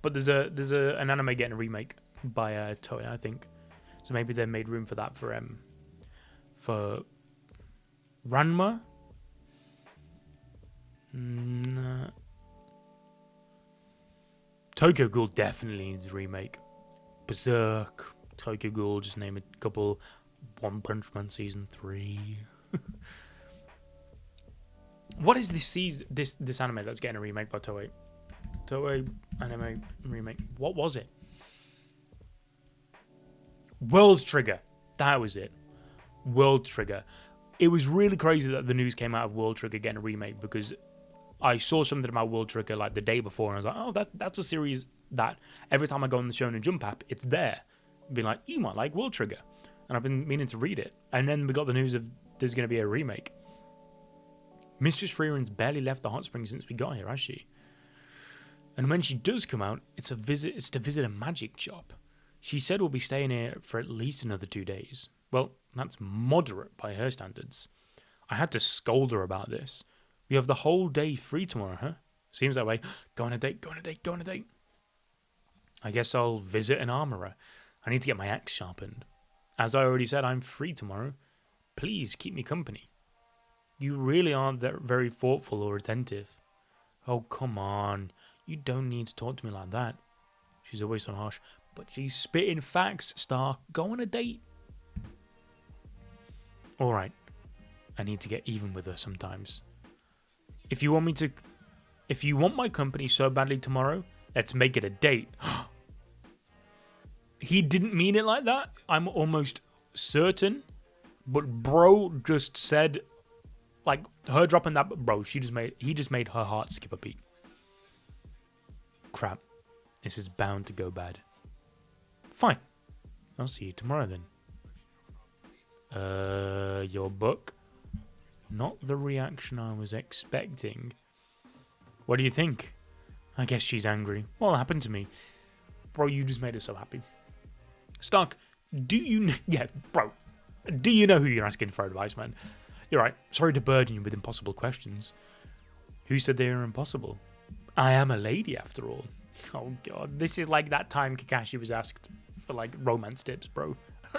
But there's an anime getting a remake by Toei, I think. So maybe they made room for that for Ranma. Tokyo Ghoul definitely needs a remake. Berserk, Tokyo Ghoul, just name a couple. One Punch Man Season 3. What is this anime that's getting a remake by Toei? Toei anime remake. What was it? World Trigger. That was it. World Trigger. It was really crazy that the news came out of World Trigger getting a remake, because I saw something about World Trigger like the day before, and I was like, oh, that's a series that every time I go on the Shonen Jump app, it's there. Being like, you might like World Trigger. And I've been meaning to read it. And then we got the news of there's going to be a remake. Mistress Frieren's barely left the hot springs since we got here, has she? And when she does come out, it's to visit a magic shop. She said we'll be staying here for at least another 2 days. Well, that's moderate by her standards. I had to scold her about this. We have the whole day free tomorrow, huh? Seems that way. Go on a date. I guess I'll visit an armourer. I need to get my axe sharpened. As I already said, I'm free tomorrow. Please keep me company. You really aren't that very thoughtful or attentive. Oh, come on. You don't need to talk to me like that. She's always so harsh. But she's spitting facts, Star. Go on a date. Alright. I need to get even with her sometimes. If you want my company so badly tomorrow, let's make it a date. He didn't mean it like that. I'm almost certain. But bro just said, like, her dropping that, bro, he just made her heart skip a beat. Crap. This is bound to go bad. Fine. I'll see you tomorrow then. Your book? Not the reaction I was expecting. What do you think? I guess she's angry. What happened to me? Bro, you just made her so happy. Stark, do you... Yeah, bro. Do you know who you're asking for advice, man? You're right. Sorry to burden you with impossible questions. Who said they were impossible? I am a lady, after all. Oh, God. This is like that time Kakashi was asked for, like, romance tips, bro.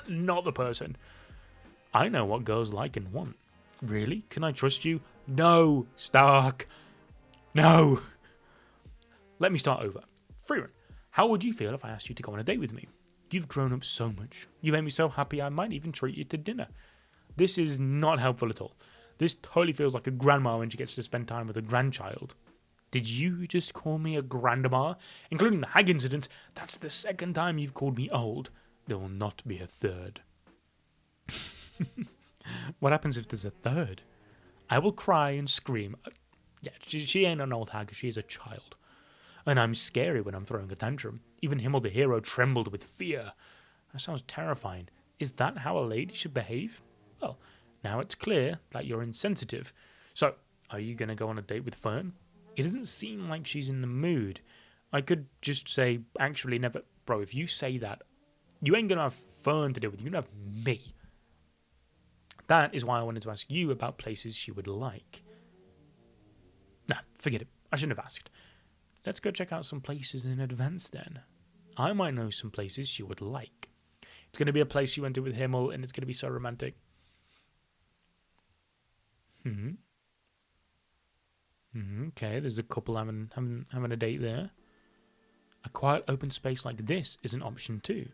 Not the person. I know what girls like and want. Really? Can I trust you? No, Stark. No. Let me start over. Frieren, how would you feel if I asked you to go on a date with me? You've grown up so much. You made me so happy I might even treat you to dinner. This is not helpful at all. This totally feels like a grandma when she gets to spend time with a grandchild. Did you just call me a grandma? Including the hag incident, that's the second time you've called me old. There will not be a third. What happens if there's a third? I will cry and scream. Yeah, she ain't an old hag, she is a child. And I'm scary when I'm throwing a tantrum. Even Himmel the hero trembled with fear. That sounds terrifying. Is that how a lady should behave? Well, now it's clear that you're insensitive. So, are you going to go on a date with Fern? It doesn't seem like she's in the mood. I could just say, actually never... Bro, if you say that, you ain't going to have Fern to deal with. You're going to have me. That is why I wanted to ask you about places she would like. Nah, forget it. I shouldn't have asked. Let's go check out some places in advance then. I might know some places she would like. It's going to be a place she went to with Himmel, and it's going to be so romantic. Okay, there's a couple having a date there. A quiet open space like this is an option too.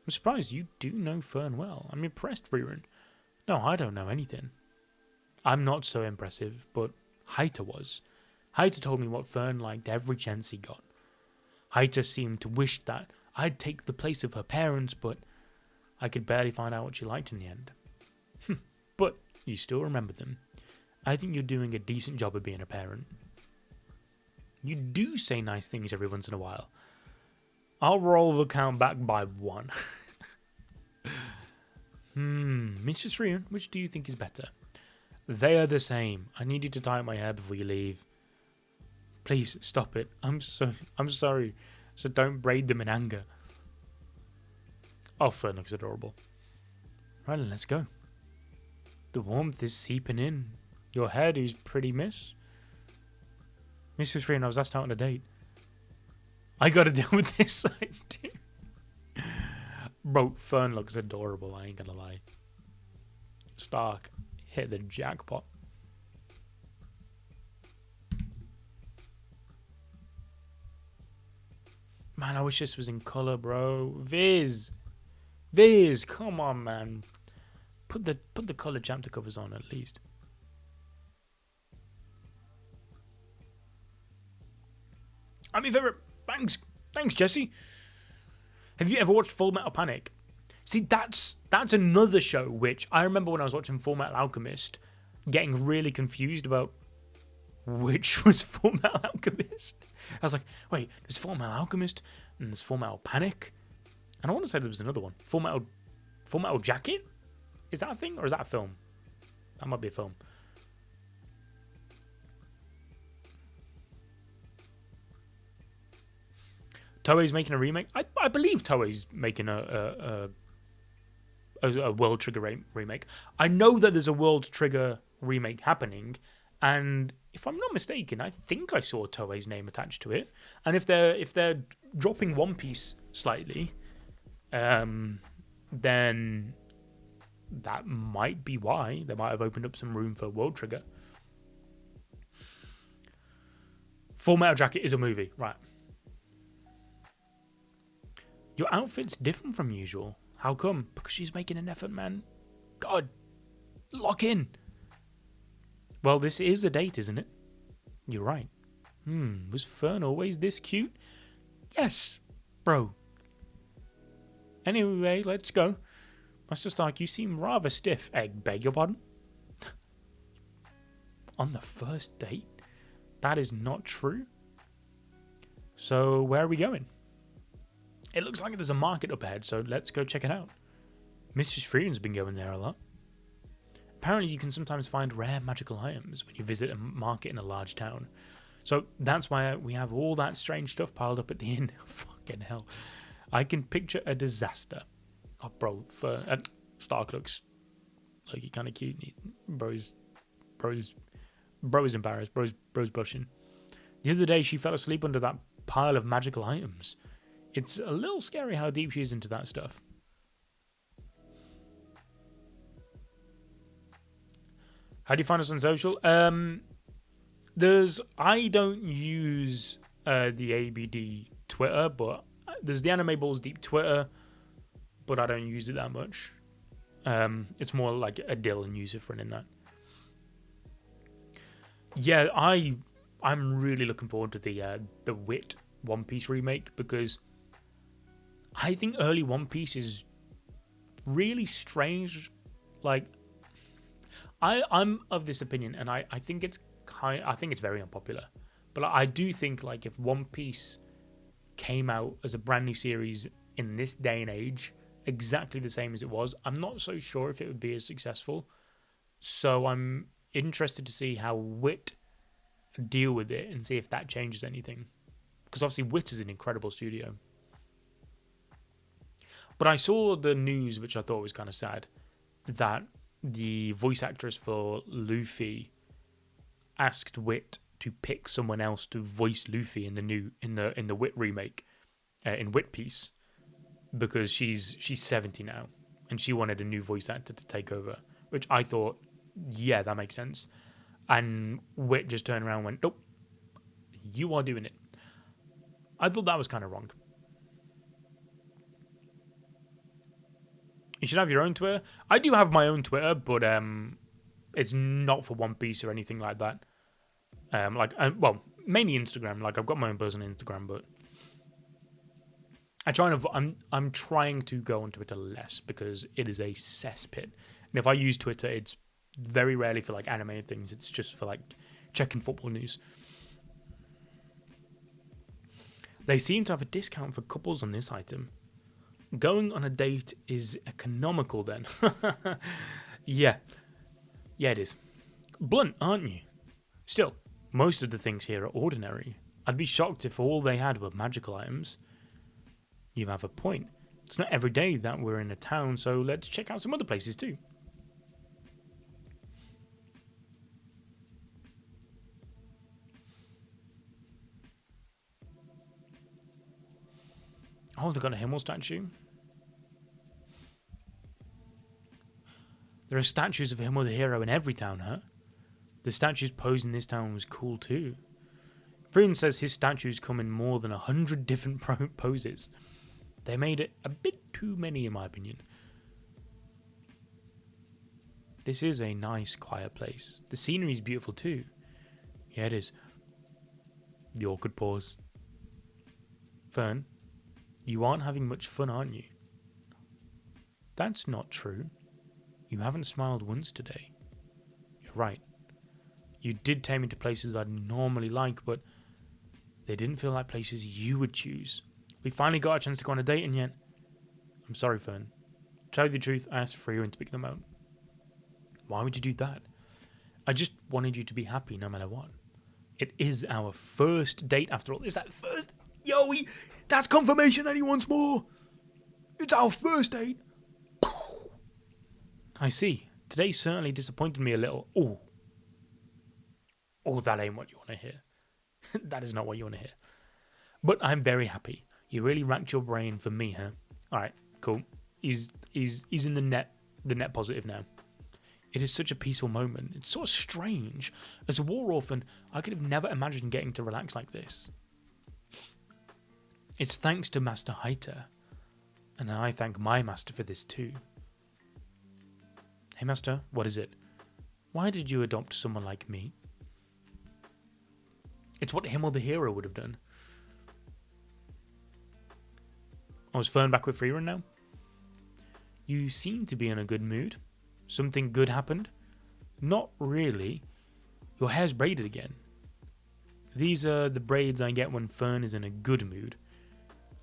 I'm surprised you do know Fern well. I'm impressed, Frieren. No, I don't know anything. I'm not so impressive, but Haita was. Haita told me what Fern liked every chance he got. Haita seemed to wish that I'd take the place of her parents, but I could barely find out what she liked in the end. But you still remember them. I think you're doing a decent job of being a parent. You do say nice things every once in a while. I'll roll the count back by 1. Mrs. Frieren, which do you think is better? They are the same. I need you to tie up my hair before you leave. Please, stop it. I'm sorry. So don't braid them in anger. Oh, Fern looks adorable. Right, then, let's go. The warmth is seeping in. Your hairdo's pretty, miss. Mrs. Frieren, I was asked out on a date. I gotta deal with this side too. Bro, Fern looks adorable, I ain't gonna lie. Stark hit the jackpot. Man, I wish this was in colour, bro. Viz, come on, man. Put the colour chapter covers on at least. I'm your favourite. Thanks, Jesse. Have you ever watched Full Metal Panic? See, that's another show which I remember when I was watching Full Metal Alchemist, getting really confused about which was Full Metal Alchemist. I was like, wait, there's Full Metal Alchemist and there's Full Metal Panic, and I want to say there was another one, Full Metal Jacket. Is that a thing or is that a film? That might be a film. Toei's making a remake. I believe Toei's making a World Trigger remake. I know that there's a World Trigger remake happening, and if I'm not mistaken, I think I saw Toei's name attached to it. And if they're dropping One Piece slightly, then that might be why they might have opened up some room for World Trigger. Full Metal Jacket is a movie, right? Your outfit's different from usual. How come? Because she's making an effort, man. God, lock in. Well, this is a date, isn't it? You're right. Was Fern always this cute? Yes, bro. Anyway, let's go. Master Stark, you seem rather stiff. Beg your pardon? On the first date? That is not true. So, where are we going? It looks like there's a market up ahead, so let's go check it out. Mrs. Frieren's been going there a lot. Apparently you can sometimes find rare magical items when you visit a market in a large town. So that's why we have all that strange stuff piled up at the inn. Fucking hell. I can picture a disaster. Oh, bro, Stark looks Like, he kind of cute. Bro's embarrassed. Bro's blushing. The other day, she fell asleep under that pile of magical items. It's a little scary how deep she is into that stuff. How do you find us on social? I don't use the ABD Twitter, but there's the Anime Balls Deep Twitter, but I don't use it that much. It's more like a Dylan user friend in that. Yeah, I'm really looking forward to the Wit One Piece remake, because I think early One Piece is really strange. Like, I'm of this opinion, and I think it's very unpopular. But I do think, like, if One Piece came out as a brand new series in this day and age, exactly the same as it was, I'm not so sure if it would be as successful. So I'm interested to see how Wit deal with it and see if that changes anything. Because obviously Wit is an incredible studio. But I saw the news, which I thought was kind of sad, that the voice actress for Luffy asked Wit to pick someone else to voice Luffy in the Wit remake, in Wit Piece, because she's 70 now and she wanted a new voice actor to take over, which I thought, yeah, that makes sense. And Wit just turned around and went, nope, you are doing it. I thought that was kind of wrong. You should have your own Twitter. I do have my own Twitter, but it's not for One Piece or anything like that. Mainly Instagram. Like, I've got my own personal Instagram, but I'm trying to go on Twitter less because it is a cesspit. And if I use Twitter, it's very rarely for like anime things. It's just for like checking football news. They seem to have a discount for couples on this item. Going on a date is economical then. Yeah, it is. Blunt, aren't you? Still, most of the things here are ordinary. I'd be shocked if all they had were magical items. You have a point. It's not every day that we're in a town, so let's check out some other places too. Oh, they've got a Himmel statue. There are statues of Himmel the hero in every town, huh? The statues posed in this town was cool too. Frieren says his statues come in more than 100 different poses. They made it a bit too many in my opinion. This is a nice, quiet place. The scenery is beautiful too. Yeah, it is. The awkward pause. Fern, you aren't having much fun, aren't you? That's not true. You haven't smiled once today. You're right. You did take me to places I'd normally like, but they didn't feel like places you would choose. We finally got a chance to go on a date, and yet... I'm sorry, Fern. To tell you the truth, I asked Frieren to pick them out. Why would you do that? I just wanted you to be happy no matter what. It is our first date after all. Is that first? Yo, that's confirmation that he wants more. It's our first date. I see. Today certainly disappointed me a little. Oh, that ain't what you want to hear. That is not what you want to hear. But I'm very happy. You really racked your brain for me, huh? Alright, cool. He's in the net positive now. It is such a peaceful moment. It's sort of strange. As a war orphan, I could have never imagined getting to relax like this. It's thanks to Master Haita. And I thank my master for this too. Hey master, what is it? Why did you adopt someone like me? It's what Himmel the hero would have done. I was Fern back with Frieren now. You seem to be in a good mood. Something good happened? Not really. Your hair's braided again. These are the braids I get when Fern is in a good mood.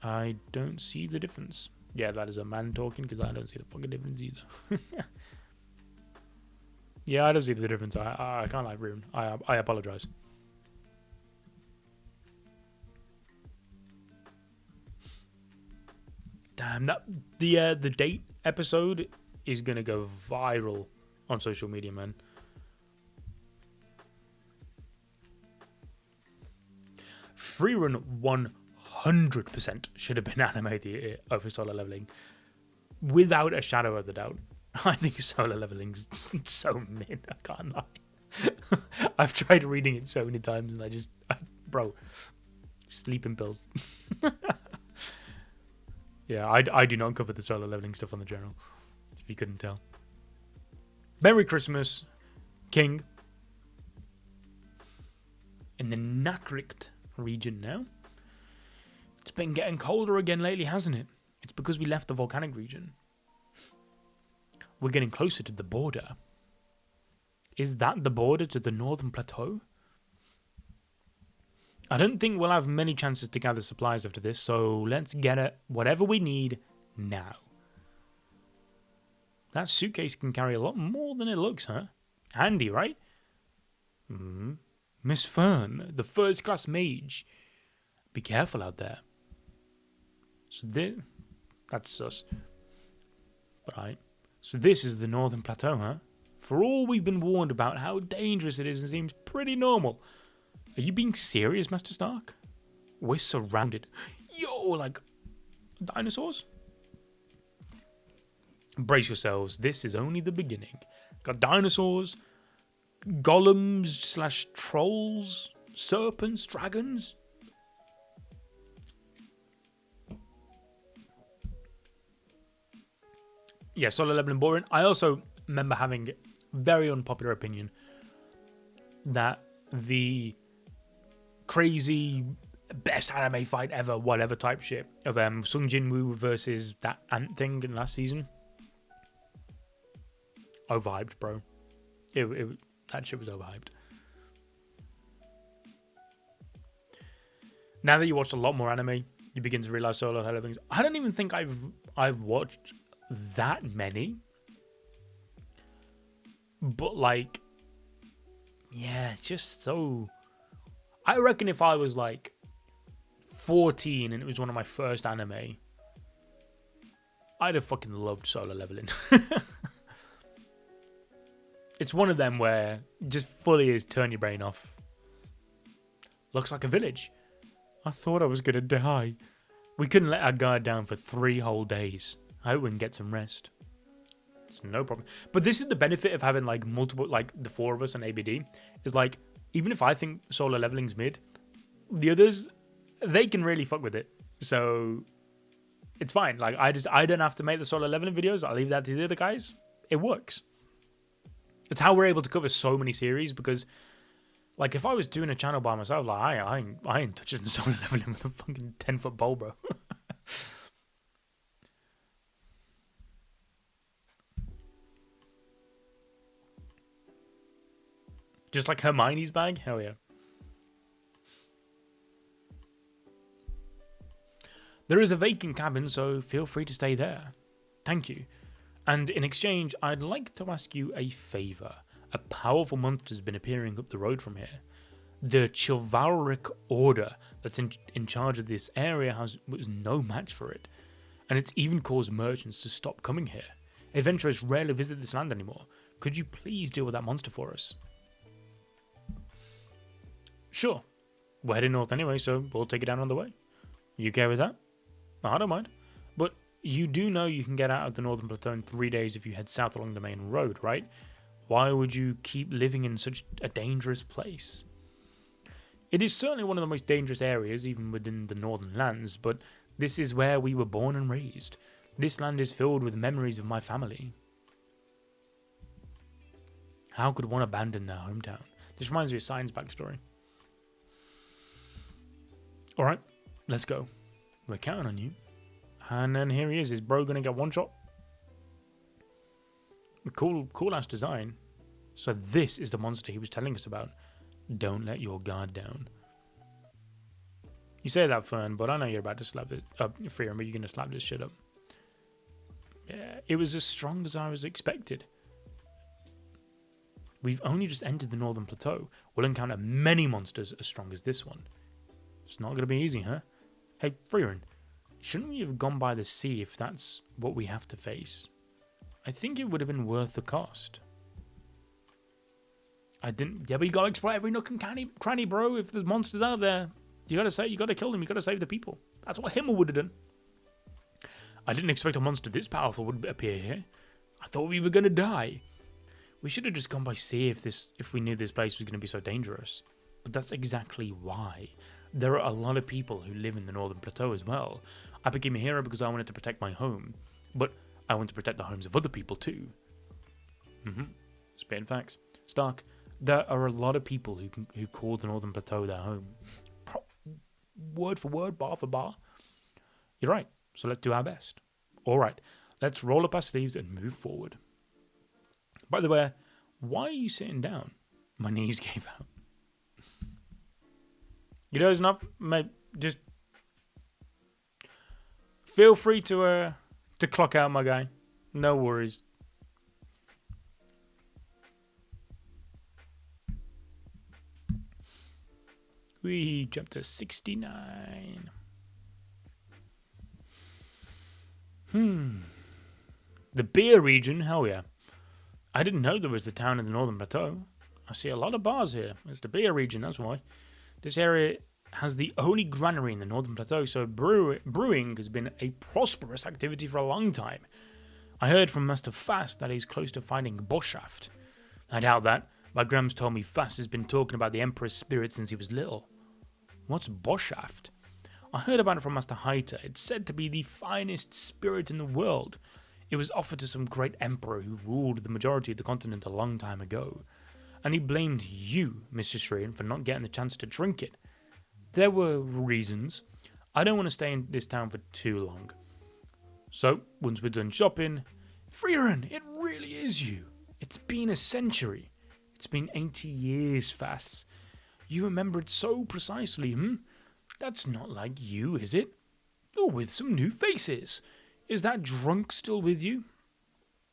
I don't see the difference. Yeah, that is a man talking because I don't see the fucking difference either. Yeah, I don't see the difference. I can't like Frieren. I apologize. Damn, that the date episode is gonna go viral on social media, man. Frieren 100% should have been anime the over solo leveling, without a shadow of a doubt. I think solo leveling's so mid. I can't lie. I've tried reading it so many times, and bro, sleeping pills. Yeah, I do not cover the solo leveling stuff on the channel, if you couldn't tell. Merry Christmas, King. In the Nakrikt region now. It's been getting colder again lately, hasn't it? It's because we left the volcanic region. We're getting closer to the border. Is that the border to the northern plateau? I don't think we'll have many chances to gather supplies after this, so let's get it, whatever we need now. That suitcase can carry a lot more than it looks, huh? Handy, right? Miss Fern, the first-class mage. Be careful out there. So that's sus. Right. So this is the northern plateau, huh? For all we've been warned about how dangerous it is, it seems pretty normal. Are you being serious, Master Stark? We're surrounded. Yo, like dinosaurs? Brace yourselves. This is only the beginning. Got dinosaurs, golems / trolls, serpents, dragons. Yeah, solo leveling boring. I also remember having very unpopular opinion that the crazy best anime fight ever, whatever type shit of Sung Jin Woo versus that ant thing in last season. Overhyped, bro. That shit was overhyped. Now that you watched a lot more anime, you begin to realize solo levelings. I don't even think I've watched that many, but like, yeah, it's just so. I reckon if I was like 14 and it was one of my first anime, I'd have fucking loved solo leveling. It's one of them where just fully is turn your brain off. Looks like a village. I thought I was gonna die. We couldn't let our guard down for 3 whole days. I hope we can get some rest. It's no problem. But this is the benefit of having like multiple, like the 4 of us on ABD, is like, even if I think solo leveling's mid, the others, they can really fuck with it. So it's fine. Like I don't have to make the solo leveling videos. I'll leave that to the other guys. It works. It's how we're able to cover so many series, because like if I was doing a channel by myself, like I ain't touching the solo leveling with a fucking 10-foot pole, bro. Just like Hermione's bag? Hell yeah. There is a vacant cabin, so feel free to stay there. Thank you. And in exchange, I'd like to ask you a favour. A powerful monster's been appearing up the road from here. The chivalric order that's in charge of this area was no match for it. And it's even caused merchants to stop coming here. Adventurers rarely visit this land anymore. Could you please deal with that monster for us? Sure. We're heading north anyway, so we'll take it down on the way. You okay with that? I don't mind. But you do know you can get out of the northern plateau in 3 days if you head south along the main road, right? Why would you keep living in such a dangerous place? It is certainly one of the most dangerous areas, even within the northern lands, but this is where we were born and raised. This land is filled with memories of my family. How could one abandon their hometown? This reminds me of Sign's backstory. Alright, let's go. We're counting on you. And then here he is. Is bro gonna get one shot? Cool ass design. So this is the monster he was telling us about. Don't let your guard down. You say that, Fern, but I know you're about to slap it up. Frieren, but you're gonna slap this shit up. Yeah, it was as strong as I was expected. We've only just entered the northern plateau. We'll encounter many monsters as strong as this one. It's not gonna be easy, huh? Hey, Frieren, shouldn't we have gone by the sea if that's what we have to face? I think it would have been worth the cost. I didn't. Yeah, but you gotta explore every nook and cranny, bro. If there's monsters out there, you gotta kill them. You gotta save the people. That's what Himmel would have done. I didn't expect a monster this powerful would appear here. I thought we were gonna die. We should have just gone by sea if we knew this place was gonna be so dangerous. But that's exactly why. There are a lot of people who live in the Northern Plateau as well. I became a hero because I wanted to protect my home, but I want to protect the homes of other people too. Spitting facts. Stark. There are a lot of people who call the Northern Plateau their home. Word for word, bar for bar. You're right, so let's do our best. Alright, let's roll up our sleeves and move forward. By the way, why are you sitting down? My knees gave out. You know, it's not... Just... Feel free to clock out, my guy. No worries. We jumped to 69. The beer region? Hell yeah. I didn't know there was a town in the Northern Plateau. I see a lot of bars here. It's the beer region, that's why. This area has the only granary in the Northern Plateau, so brewing has been a prosperous activity for a long time. I heard from Master Fast that he's close to finding bushcraft. I doubt that. My grams told me Fast has been talking about the Emperor's spirit since he was little. What's bushcraft? I heard about it from Master Haita. It's said to be the finest spirit in the world. It was offered to some great emperor who ruled the majority of the continent a long time ago. And he blamed you, Mr. Frieren, for not getting the chance to drink it. There were reasons. I don't want to stay in this town for too long. So, once we're done shopping... Frieren, it really is you. It's been a century. It's been 80 years, Fast. You remember it so precisely, That's not like you, is it? You're with some new faces. Is that drunk still with you?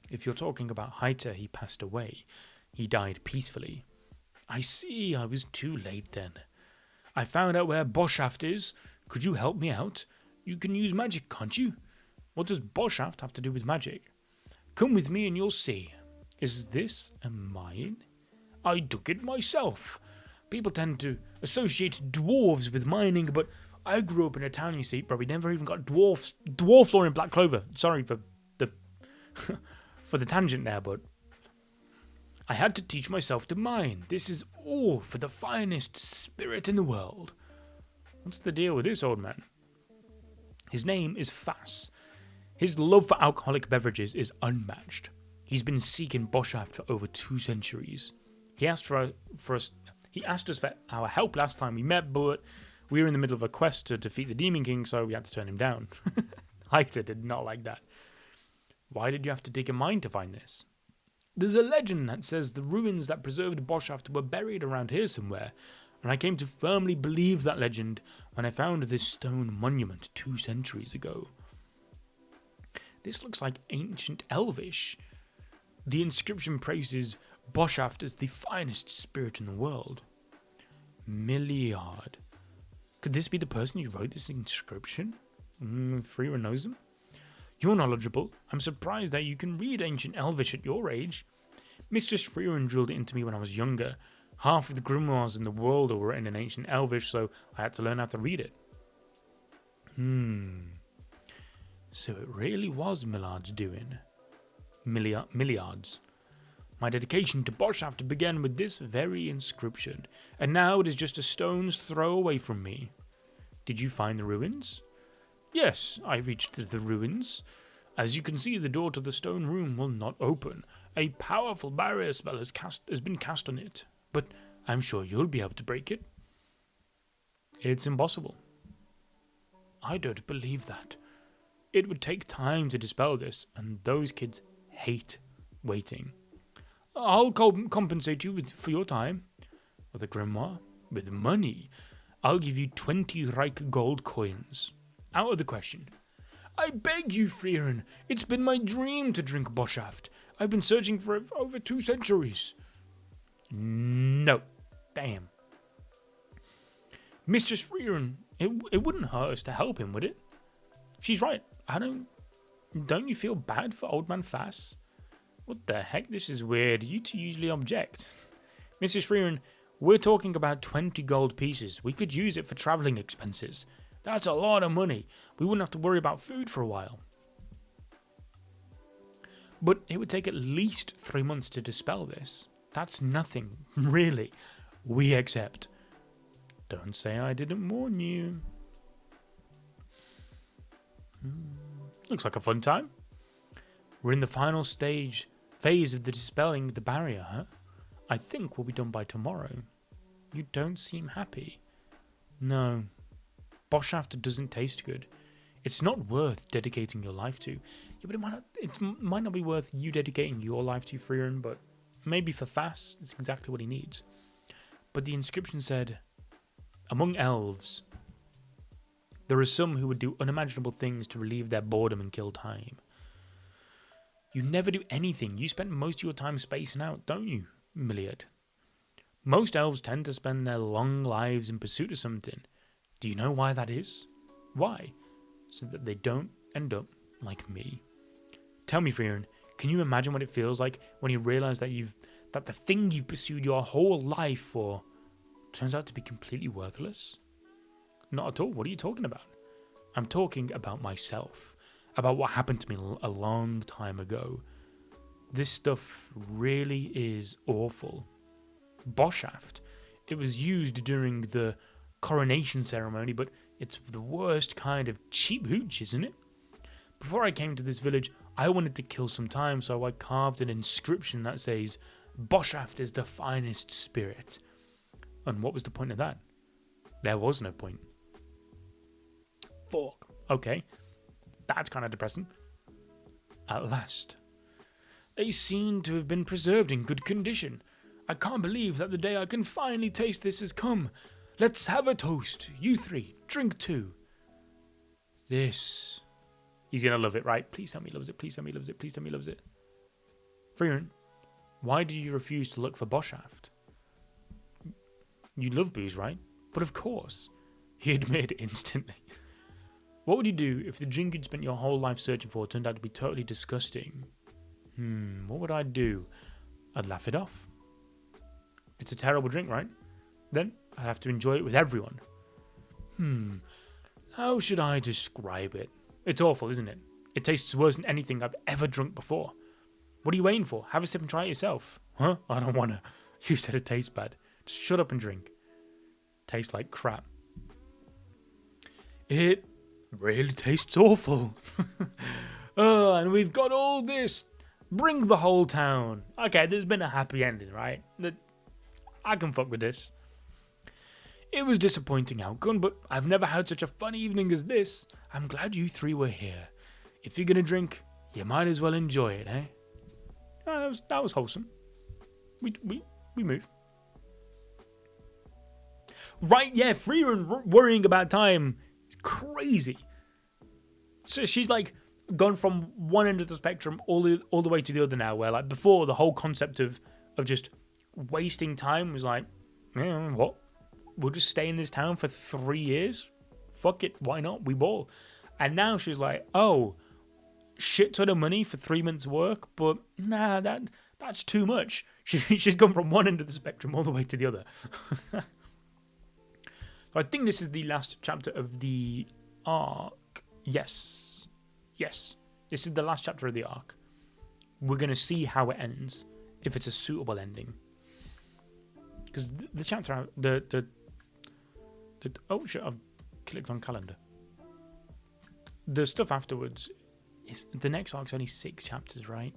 If you're talking about Haita, he passed away. He died peacefully. I see, I was too late then. I found out where bushcraft is. Could you help me out? You can use magic, can't you? What does bushcraft have to do with magic? Come with me and you'll see. Is this a mine? I dug it myself. People tend to associate dwarves with mining, but I grew up in a town, you see, where we never even got dwarf lore in Black Clover. Sorry for the for the tangent there, but I had to teach myself to mine. This is all for the finest spirit in the world. What's the deal with this old man? His name is Fass. His love for alcoholic beverages is unmatched. He's been seeking bushcraft for over 2 centuries. He asked He asked us for our help last time we met, but we were in the middle of a quest to defeat the Demon King, so we had to turn him down. Hector did not like that. Why did you have to dig a mine to find this? There's a legend that says the ruins that preserved bushcraft were buried around here somewhere, and I came to firmly believe that legend when I found this stone monument 2 centuries ago. This looks like ancient Elvish. The inscription praises bushcraft as the finest spirit in the world. Milliard. Could this be the person who wrote this inscription? Frieren knows him. You're knowledgeable. I'm surprised that you can read ancient Elvish at your age. Mistress Frieren drilled it into me when I was younger. Half of the grimoires in the world were written in ancient Elvish, so I had to learn how to read it. So it really was Millard's doing. Milliards. My dedication to bushcraft began with this very inscription, and now it is just a stone's throw away from me. Did you find the ruins? Yes, I reached the ruins. As you can see, the door to the stone room will not open. A powerful barrier spell has been cast on it, but I'm sure you'll be able to break it. It's impossible. I don't believe that. It would take time to dispel this, and those kids hate waiting. I'll compensate you for your time. With a grimoire? With money? I'll give you 20 Reich gold coins. Out of the question. I beg you, Frieren. It's been my dream to drink bushcraft. I've been searching for it for over 2 centuries. No. Damn. Mistress Frieren, it wouldn't hurt us to help him, would it? She's right. Don't you feel bad for old man Fass? What the heck? This is weird. You two usually object. Mrs. Frieren, we're talking about 20 gold pieces. We could use it for travelling expenses. That's a lot of money. We wouldn't have to worry about food for a while. But it would take at least 3 months to dispel this. That's nothing, really. We accept. Don't say I didn't warn you. Looks like a fun time. We're in the final phase of the dispelling the barrier, huh? I think we'll be done by tomorrow. You don't seem happy. No. Boschafter doesn't taste good. It's not worth dedicating your life to. Yeah, but it might not be worth you dedicating your life to, Frieren, but maybe for Fass, it's exactly what he needs. But the inscription said, among elves, there are some who would do unimaginable things to relieve their boredom and kill time. You never do anything. You spend most of your time spacing out, don't you, Milliard? Most elves tend to spend their long lives in pursuit of something. Do you know why that is? Why? So that they don't end up like me. Tell me, Frieren, can you imagine what it feels like when you realise that the thing you've pursued your whole life for turns out to be completely worthless? Not at all. What are you talking about? I'm talking about myself. About what happened to me a long time ago. This stuff really is awful. Boshaft. It was used during the coronation ceremony, but it's the worst kind of cheap hooch, isn't it? Before I came to this village, I wanted to kill some time, so I carved an inscription that says, Boshaft is the finest spirit. And what was the point of that? There was no point. Fuck. Okay. That's kind of depressing. At last. They seem to have been preserved in good condition. I can't believe that the day I can finally taste this has come. Let's have a toast. You three, drink too. This. He's gonna love it, right? Please tell me he loves it. Please tell me he loves it. Please tell me he loves it. Frieren, why did you refuse to look for Boshaft? You love booze, right? But of course. He admitted instantly. What would you do if the drink you'd spent your whole life searching for turned out to be totally disgusting? What would I do? I'd laugh it off. It's a terrible drink, right? Then I'd have to enjoy it with everyone. How should I describe it? It's awful, isn't it? It tastes worse than anything I've ever drunk before. What are you waiting for? Have a sip and try it yourself. Huh? I don't wanna. You said it tastes bad. Just shut up and drink. Tastes like crap. It really tastes awful. Oh, and we've got all this. Bring the whole town. Okay, there's been a happy ending, right? I can fuck with this. It was a disappointing outcome, but I've never had such a fun evening as this. I'm glad you three were here. If you're gonna drink, you might as well enjoy it, eh? Oh, that was wholesome. We move. Right, yeah, Frieren worrying about time. It's crazy. So she's like gone from one end of the spectrum all the way to the other now, where like before the whole concept of just wasting time was like, what? We'll just stay in this town for 3 years? Fuck it, why not? We ball. And now she's like, oh, shit ton of money for 3 months' work, but nah, that's too much. She's gone from one end of the spectrum all the way to the other. So I think this is the last chapter of the arc. Yes. This is the last chapter of the arc. We're going to see how it ends, if it's a suitable ending. Because the chapter, oh shit, I've clicked on calendar. The stuff afterwards, the next arc's only 6 chapters, right?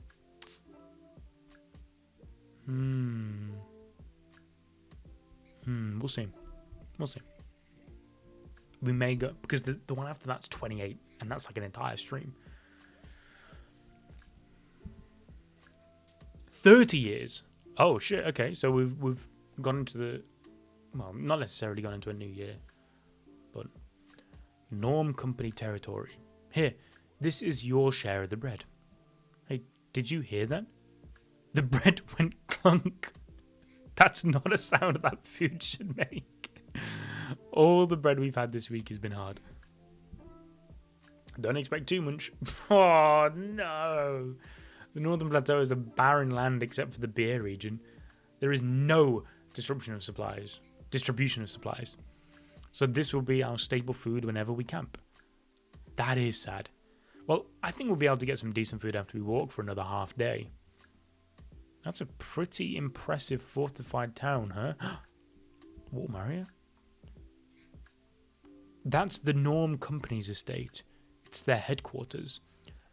We'll see. We may go, because the one after that's 28, and that's like an entire stream. 30 years. Oh shit. Okay, so we've gone into the, well, not necessarily gone into a new year, but Norm Company territory. Here, this is your share of the bread. Hey, did you hear that? The bread went clunk. That's not a sound that food should make. All the bread we've had this week has been hard. Don't expect too much. Oh no! The Northern Plateau is a barren land except for the beer region. There is no Distribution of supplies. So this will be our staple food whenever we camp. That is sad. Well, I think we'll be able to get some decent food after we walk for another half day. That's a pretty impressive fortified town, huh? War Maria? That's the Norm Company's estate. It's their headquarters.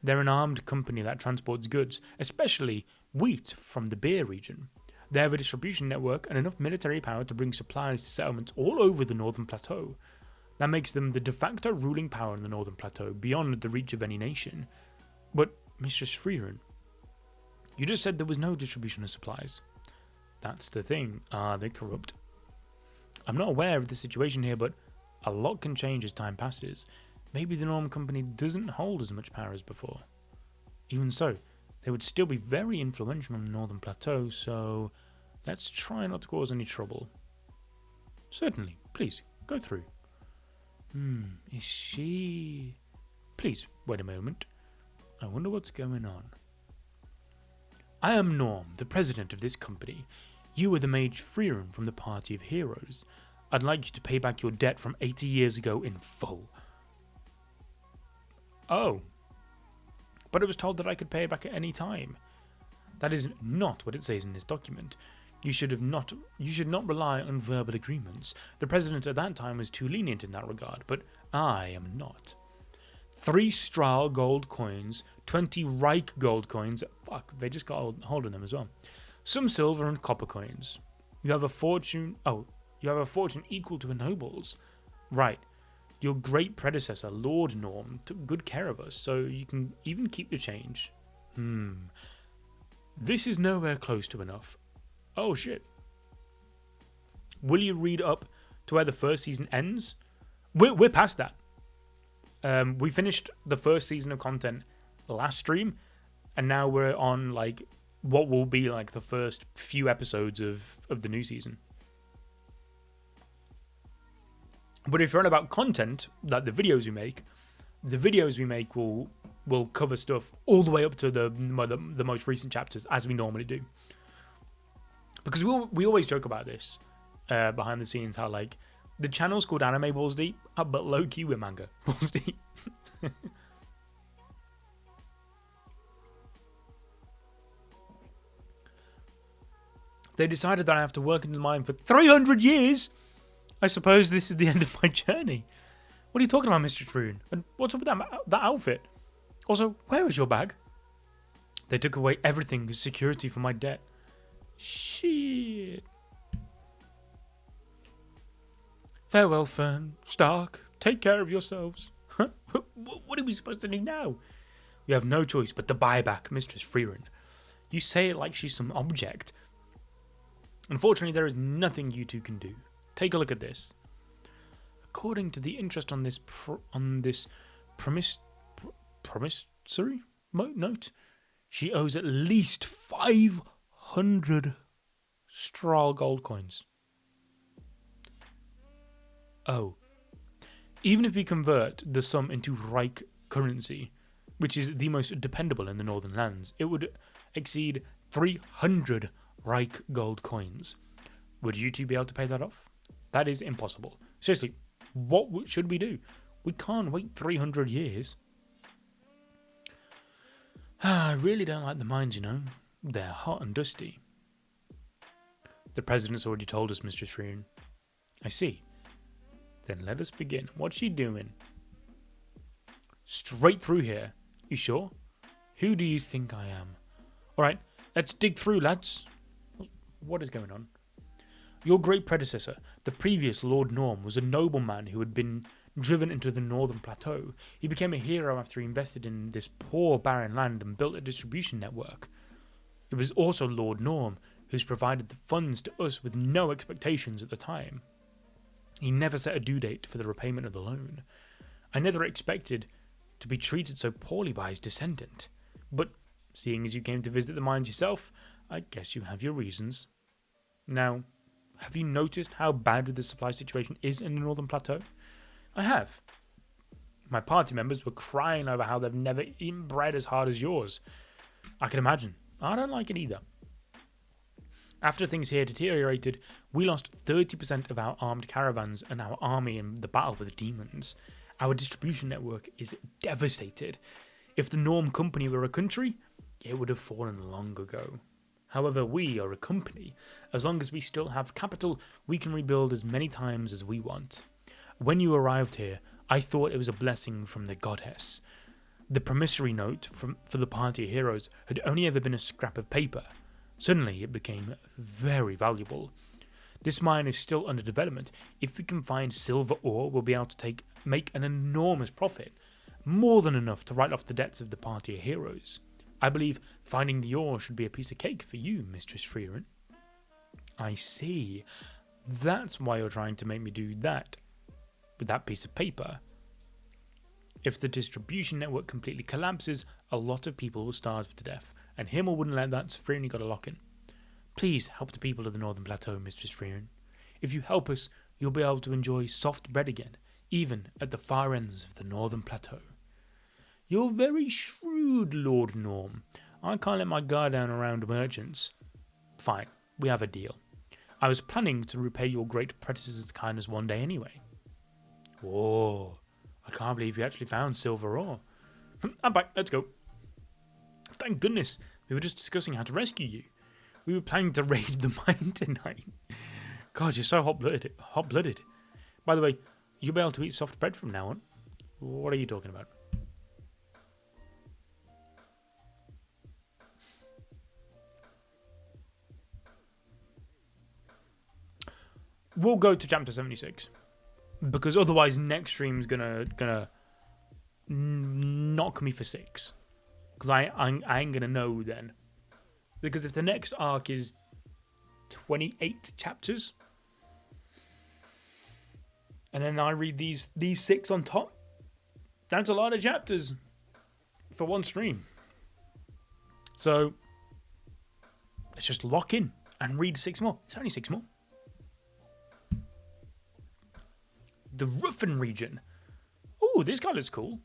They're an armed company that transports goods, especially wheat from the beer region. They have a distribution network and enough military power to bring supplies to settlements all over the Northern Plateau. That makes them the de facto ruling power in the Northern Plateau, beyond the reach of any nation. But, Mistress Frieren, you just said there was no distribution of supplies. That's the thing. Are they corrupt? I'm not aware of the situation here, but a lot can change as time passes. Maybe the Norm Company doesn't hold as much power as before. Even so, they would still be very influential on the Northern Plateau, so let's try not to cause any trouble. Certainly, please, go through. Is she... Please, wait a moment. I wonder what's going on. I am Norm, the president of this company. You are the mage Frieren from the Party of Heroes. I'd like you to pay back your debt from 80 years ago in full. Oh. But I was told that I could pay it back at any time. That is not what it says in this document. You should not rely on verbal agreements. The president at that time was too lenient in that regard, but I am not. 3 Strahl gold coins, 20 Reich gold coins. Fuck, they just got hold of them as well. Some silver and copper coins. You have a fortune. Oh, you have a fortune equal to a noble's. Right. Your great predecessor, Lord Norm, took good care of us, so you can even keep the change. This is nowhere close to enough. Oh shit. Will you read up to where the first season ends? We're past that. We finished the first season of content last stream, and now we're on like what will be like the first few episodes of the new season. But if you're on about content, like the videos we make will cover stuff all the way up to the most recent chapters, as we normally do. Because we always joke about this behind the scenes, how like the channel's called Anime Balls Deep, but low key we're manga Balls Deep. They decided that I have to work in the mine for 300 years. I suppose this is the end of my journey. What are you talking about, Mr. Frieren? And what's up with that outfit? Also, where is your bag? They took away everything as security for my debt. Shit. Farewell, Fern, Stark. Take care of yourselves. Huh? What are we supposed to do now? We have no choice but to buy back Mistress Frieren. You say it like she's some object. Unfortunately, there is nothing you two can do. Take a look at this. According to the interest on this promissory note, she owes at least 500 Strahl gold coins. Oh. Even if we convert the sum into Reich currency, which is the most dependable in the northern lands, it would exceed 300 Reich gold coins. Would you two be able to pay that off? That is impossible. Seriously, what should we do? We can't wait 300 years. I really don't like the mines, you know. They're hot and dusty. The president's already told us, Mistress Frieren. I see. Then let us begin. What's she doing? Straight through here. You sure? Who do you think I am? Alright, let's dig through, lads. What is going on? Your great predecessor, the previous Lord Norm, was a nobleman who had been driven into the northern plateau. He became a hero after he invested in this poor barren land and built a distribution network. It was also Lord Norm who's provided the funds to us with no expectations at the time. He never set a due date for the repayment of the loan. I never expected to be treated so poorly by his descendant. But seeing as you came to visit the mines yourself, I guess you have your reasons. Now, have you noticed how bad the supply situation is in the northern plateau? I have. My party members were crying over how they've never eaten bread as hard as yours. I can imagine. I don't like it either. After things here deteriorated, we lost 30% of our armed caravans and our army in the battle with demons. Our distribution network is devastated. If the Norm Company were a country, it would have fallen long ago. However, we are a company. As long as we still have capital, we can rebuild as many times as we want. When you arrived here, I thought it was a blessing from the goddess. The promissory note for the party of heroes had only ever been a scrap of paper. Suddenly, it became very valuable. This mine is still under development. If we can find silver ore, we'll be able to make an enormous profit, more than enough to write off the debts of the party of heroes. I believe finding the ore should be a piece of cake for you, Mistress Frieren. I see. That's why you're trying to make me do that with that piece of paper. If the distribution network completely collapses, a lot of people will starve to death, and Himmel wouldn't let that, so Frieren got a lock-in. Please help the people of the Northern Plateau, Mistress Frieren. If you help us, you'll be able to enjoy soft bread again, even at the far ends of the Northern Plateau. You're very shrewd, Lord Norm. I can't let my guard down around merchants. Fine, we have a deal. I was planning to repay your great predecessor's kindness one day anyway. Whoa, I can't believe you actually found silver ore. I'm back, let's go. Thank goodness, we were just discussing how to rescue you. We were planning to raid the mine tonight. God, you're so hot-blooded. By the way, you'll be able to eat soft bread from now on. What are you talking about? We'll go to chapter 76. Because otherwise next stream's gonna knock me for 6. Because I ain't gonna know then. Because if the next arc is 28 chapters, and then I read these 6 on top, that's a lot of chapters for one stream. So let's just lock in and read 6 more. It's only 6 more. The Ruffin region. Oh, this guy looks cool.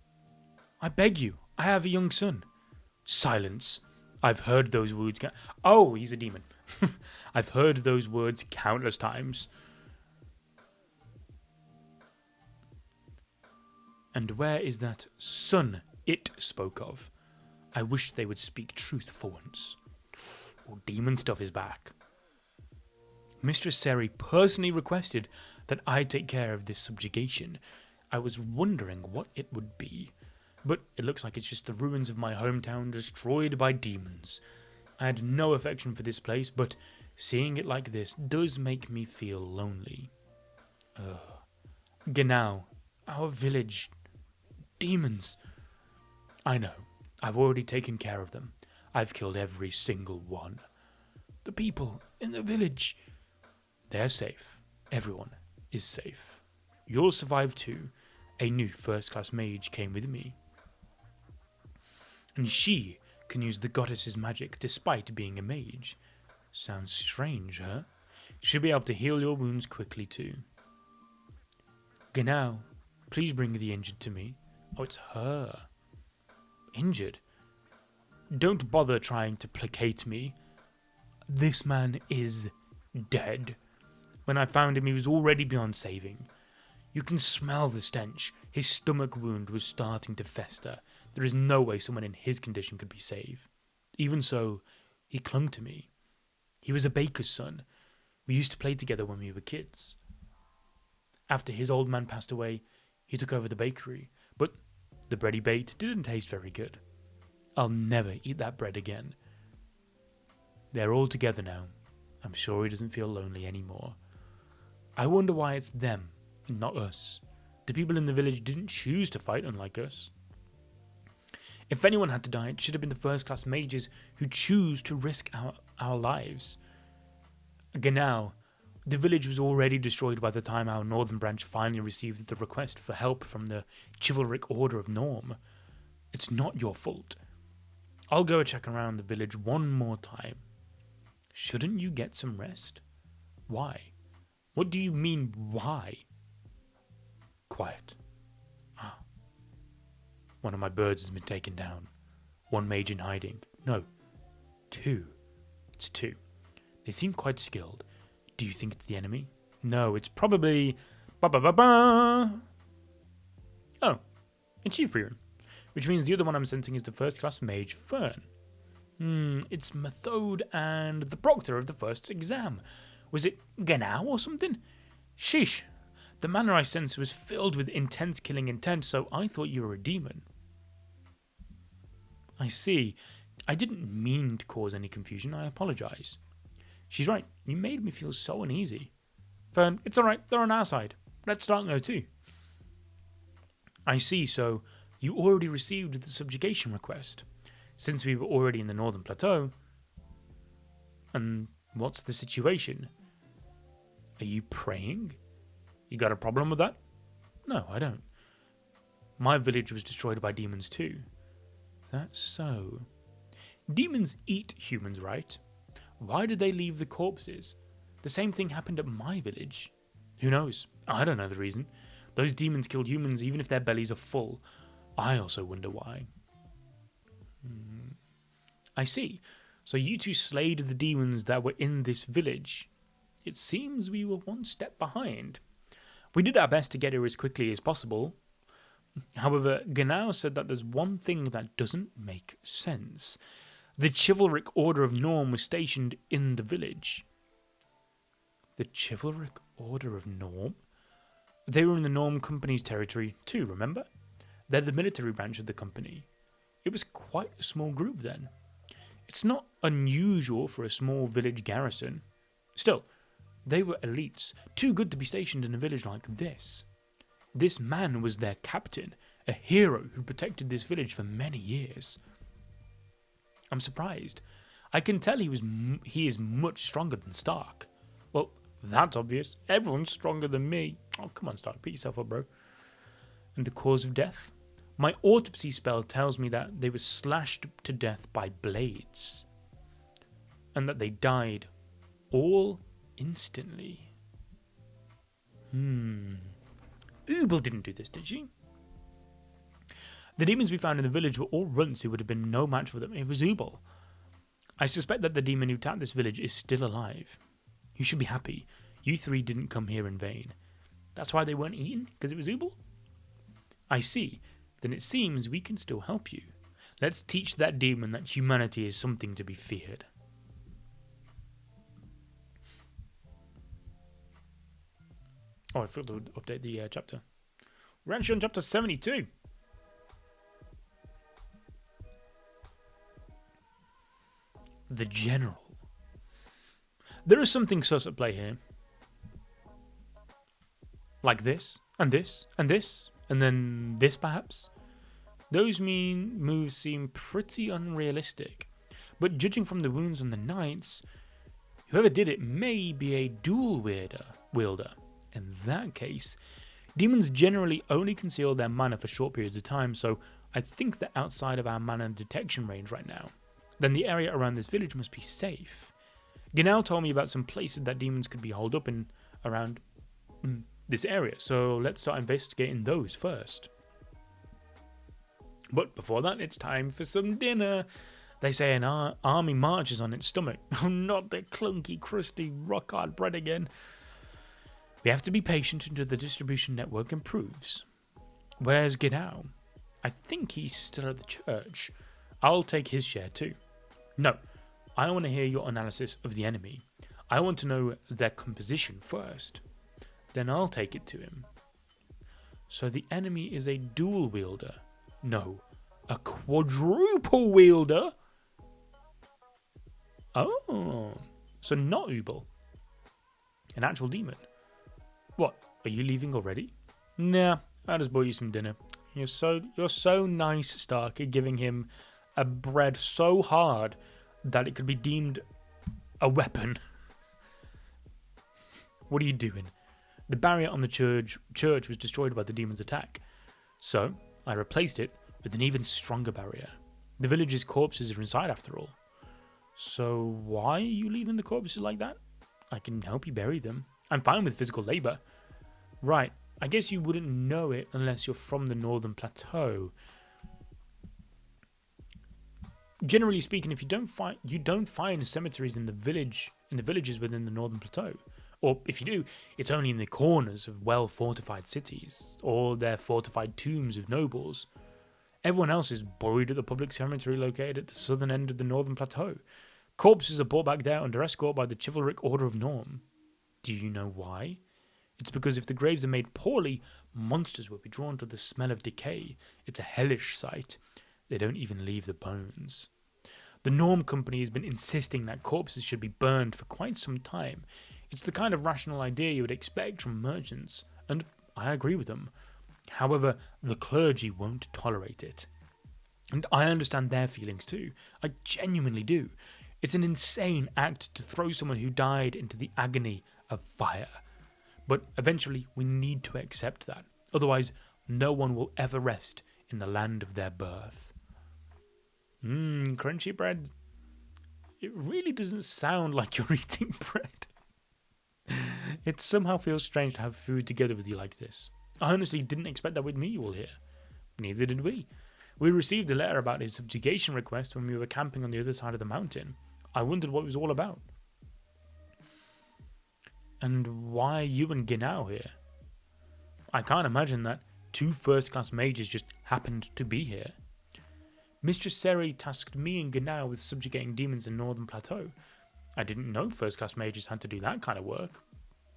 I beg you, I have a young son. Silence. I've heard those words. Oh, he's a demon. I've heard those words countless times. And where is that son it spoke of? I wish they would speak truth for once. Oh, demon stuff is back. Mistress Seri personally requested that I take care of this subjugation. I was wondering what it would be, but it looks like it's just the ruins of my hometown destroyed by demons. I had no affection for this place, but seeing it like this does make me feel lonely. Genau, our village. Demons. I know, I've already taken care of them. I've killed every single one. The people in the village, they're safe. Everyone is safe. You'll survive too. A new first-class mage came with me. And she can use the goddess's magic despite being a mage. Sounds strange, huh? She'll be able to heal your wounds quickly too. Genau, please bring the injured to me. Oh, it's her. Injured? Don't bother trying to placate me. This man is dead. When I found him, he was already beyond saving. You can smell the stench. His stomach wound was starting to fester. There is no way someone in his condition could be saved. Even so, he clung to me. He was a baker's son. We used to play together when we were kids. After his old man passed away, he took over the bakery, but the bread he baked didn't taste very good. I'll never eat that bread again. They're all together now. I'm sure he doesn't feel lonely anymore. I wonder why it's them and not us. The people in the village didn't choose to fight, unlike us. If anyone had to die, it should have been the first-class mages who choose to risk our lives. Genau, the village was already destroyed by the time our northern branch finally received the request for help from the chivalric Order of Norm. It's not your fault. I'll go check around the village one more time. Shouldn't you get some rest? Why? What do you mean, why? Quiet. One of my birds has been taken down. One mage in hiding. No, 2. It's 2. They seem quite skilled. Do you think it's the enemy? No, it's probably... Ba-ba-ba-ba! Oh, it's you, Frieren. Which means the other one I'm sensing is the first-class mage, Fern. It's Methode and the proctor of the first exam. Was it Genau or something? Sheesh. The manner I sensed was filled with intense killing intent, so I thought you were a demon. I see. I didn't mean to cause any confusion. I apologise. She's right. You made me feel so uneasy. Fern, it's alright. They're on our side. Let's start now too. I see. So you already received the subjugation request. Since we were already in the northern plateau. And what's the situation? Are you praying? You got a problem with that? No, I don't. My village was destroyed by demons too. That's so. Demons eat humans, right? Why did they leave the corpses? The same thing happened at my village. Who knows? I don't know the reason. Those demons killed humans even if their bellies are full. I also wonder why. I see. So you two slayed the demons that were in this village. It seems we were one step behind. We did our best to get here as quickly as possible. However, Genau said that there's one thing that doesn't make sense. The chivalric order of Norm was stationed in the village. The chivalric order of Norm? They were in the Norm Company's territory too, remember? They're the military branch of the company. It was quite a small group then. It's not unusual for a small village garrison. Still, they were elites, too good to be stationed in a village like this. This man was their captain, a hero who protected this village for many years. I'm surprised. I can tell he is much stronger than Stark. Well, that's obvious. Everyone's stronger than me. Oh, come on, Stark, pick yourself up, bro. And the cause of death? My autopsy spell tells me that they were slashed to death by blades. And that they died all instantly. Ubel didn't do this, did she? The demons we found in the village were all runts who would have been no match for them. It was Ubel. I suspect that the demon who tapped this village is still alive. You should be happy. You three didn't come here in vain. That's why they weren't eaten? Because it was Ubel? I see. Then it seems we can still help you. Let's teach that demon that humanity is something to be feared. Oh, I forgot to update the chapter. We're actually on chapter 72. The General. There is something sus at play here. Like this, and this, and this, and then this perhaps. Those mean moves seem pretty unrealistic. But judging from the wounds on the knights, whoever did it may be a dual wielder. In that case, demons generally only conceal their mana for short periods of time, so I think they're outside of our mana detection range right now. Then the area around this village must be safe. Genau told me about some places that demons could be holed up in around this area, so let's start investigating those first. But before that, it's time for some dinner. They say an army marches on its stomach. Oh, not the clunky, crusty, rock-hard bread again. We have to be patient until the distribution network improves. Where's Genau? I think he's still at the church. I'll take his share too. No, I want to hear your analysis of the enemy. I want to know their composition first. Then I'll take it to him. So the enemy is a dual wielder. No, a quadruple wielder? Oh, so not Ubel. An actual demon. What, are you leaving already? Nah, I'll just buy you some dinner. You're so nice, Stark, at giving him a bread so hard that it could be deemed a weapon. What are you doing? The barrier on the church was destroyed by the demon's attack. So, I replaced it with an even stronger barrier. The village's corpses are inside after all. So why are you leaving the corpses like that? I can help you bury them. I'm fine with physical labour. Right, I guess you wouldn't know it unless you're from the northern plateau. Generally speaking, if you don't find cemeteries in the villages within the northern plateau. Or if you do, it's only in the corners of well-fortified cities, or their fortified tombs of nobles. Everyone else is buried at the public cemetery located at the southern end of the northern plateau. Corpses are brought back there under escort by the chivalric Order of Norm. Do you know why? It's because if the graves are made poorly, monsters will be drawn to the smell of decay. It's a hellish sight. They don't even leave the bones. The Norm Company has been insisting that corpses should be burned for quite some time. It's the kind of rational idea you would expect from merchants, and I agree with them. However, the clergy won't tolerate it. And I understand their feelings too. I genuinely do. It's an insane act to throw someone who died into the agony of fire. But eventually we need to accept that. Otherwise, no one will ever rest in the land of their birth. Crunchy bread. It really doesn't sound like you're eating bread. It somehow feels strange to have food together with you like this. I honestly didn't expect that we'd meet you all here. Neither did we. We received a letter about his subjugation request when we were camping on the other side of the mountain. I wondered what it was all about. And why are you and Ginao here? I can't imagine that 2 first-class mages just happened to be here. Mistress Seri tasked me and Ginao with subjugating demons in Northern Plateau. I didn't know first-class mages had to do that kind of work.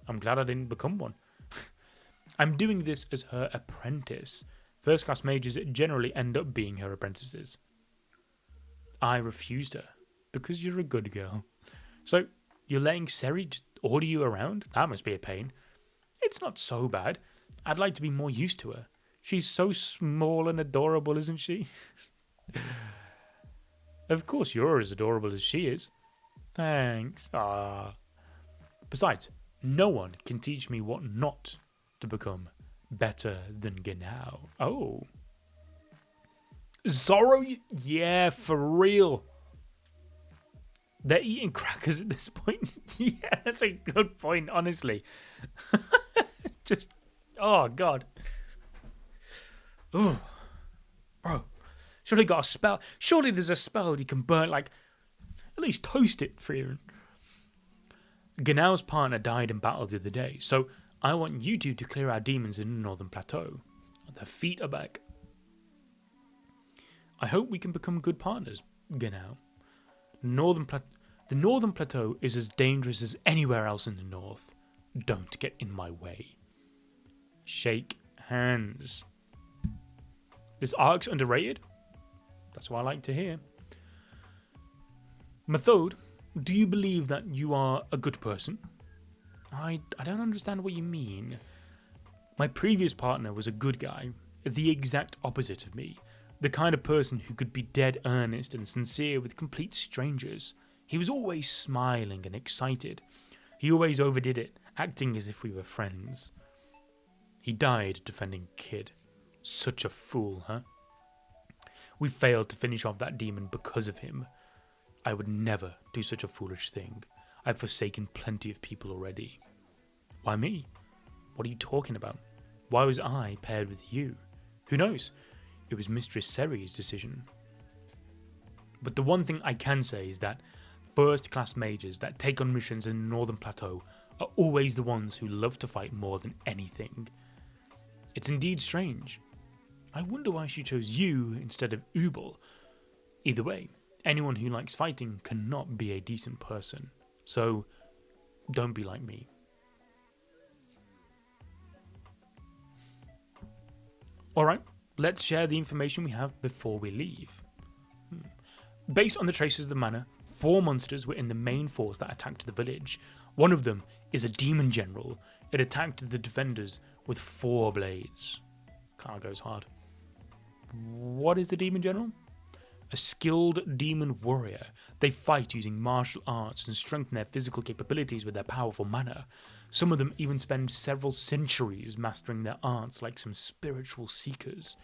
I'm glad I didn't become one. I'm doing this as her apprentice. First-class mages generally end up being her apprentices. I refused her, because you're a good girl. So, you're letting Seri just order you around? That must be a pain. It's not so bad. I'd like to be more used to her. She's so small and adorable, isn't she? Of course you're as adorable as she is. Thanks. Besides, no one can teach me what not to become better than Ginao. Oh. Zoro? Yeah, for real. They're eating crackers at this point. Yeah, that's a good point, honestly. Just, oh, God. Ooh. Bro, surely got a spell. Surely there's a spell you can burn, like, at least toast it, Frieren. Ganao's partner died in battle the other day, so I want you two to clear our demons in the Northern Plateau. Their feet are back. I hope we can become good partners, Ganao. The Northern Plateau is as dangerous as anywhere else in the north. Don't get in my way. Shake hands. This arc's underrated? That's what I like to hear. Methode, do you believe that you are a good person? I don't understand what you mean. My previous partner was a good guy, the exact opposite of me. The kind of person who could be dead earnest and sincere with complete strangers. He was always smiling and excited. He always overdid it, acting as if we were friends. He died defending Kid. Such a fool, huh? We failed to finish off that demon because of him. I would never do such a foolish thing. I've forsaken plenty of people already. Why me? What are you talking about? Why was I paired with you? Who knows? It was Mistress Seri's decision. But the one thing I can say is that first-class mages that take on missions in the Northern Plateau are always the ones who love to fight more than anything. It's indeed strange. I wonder why she chose you instead of Ubel. Either way, anyone who likes fighting cannot be a decent person. So, don't be like me. Alright, let's share the information we have before we leave. Based on the traces of the manor, 4 monsters were in the main force that attacked the village. One of them is a demon general. It attacked the defenders with 4 blades. Kinda goes hard. What is the demon general? A skilled demon warrior. They fight using martial arts and strengthen their physical capabilities with their powerful mana. Some of them even spend several centuries mastering their arts like some spiritual seekers.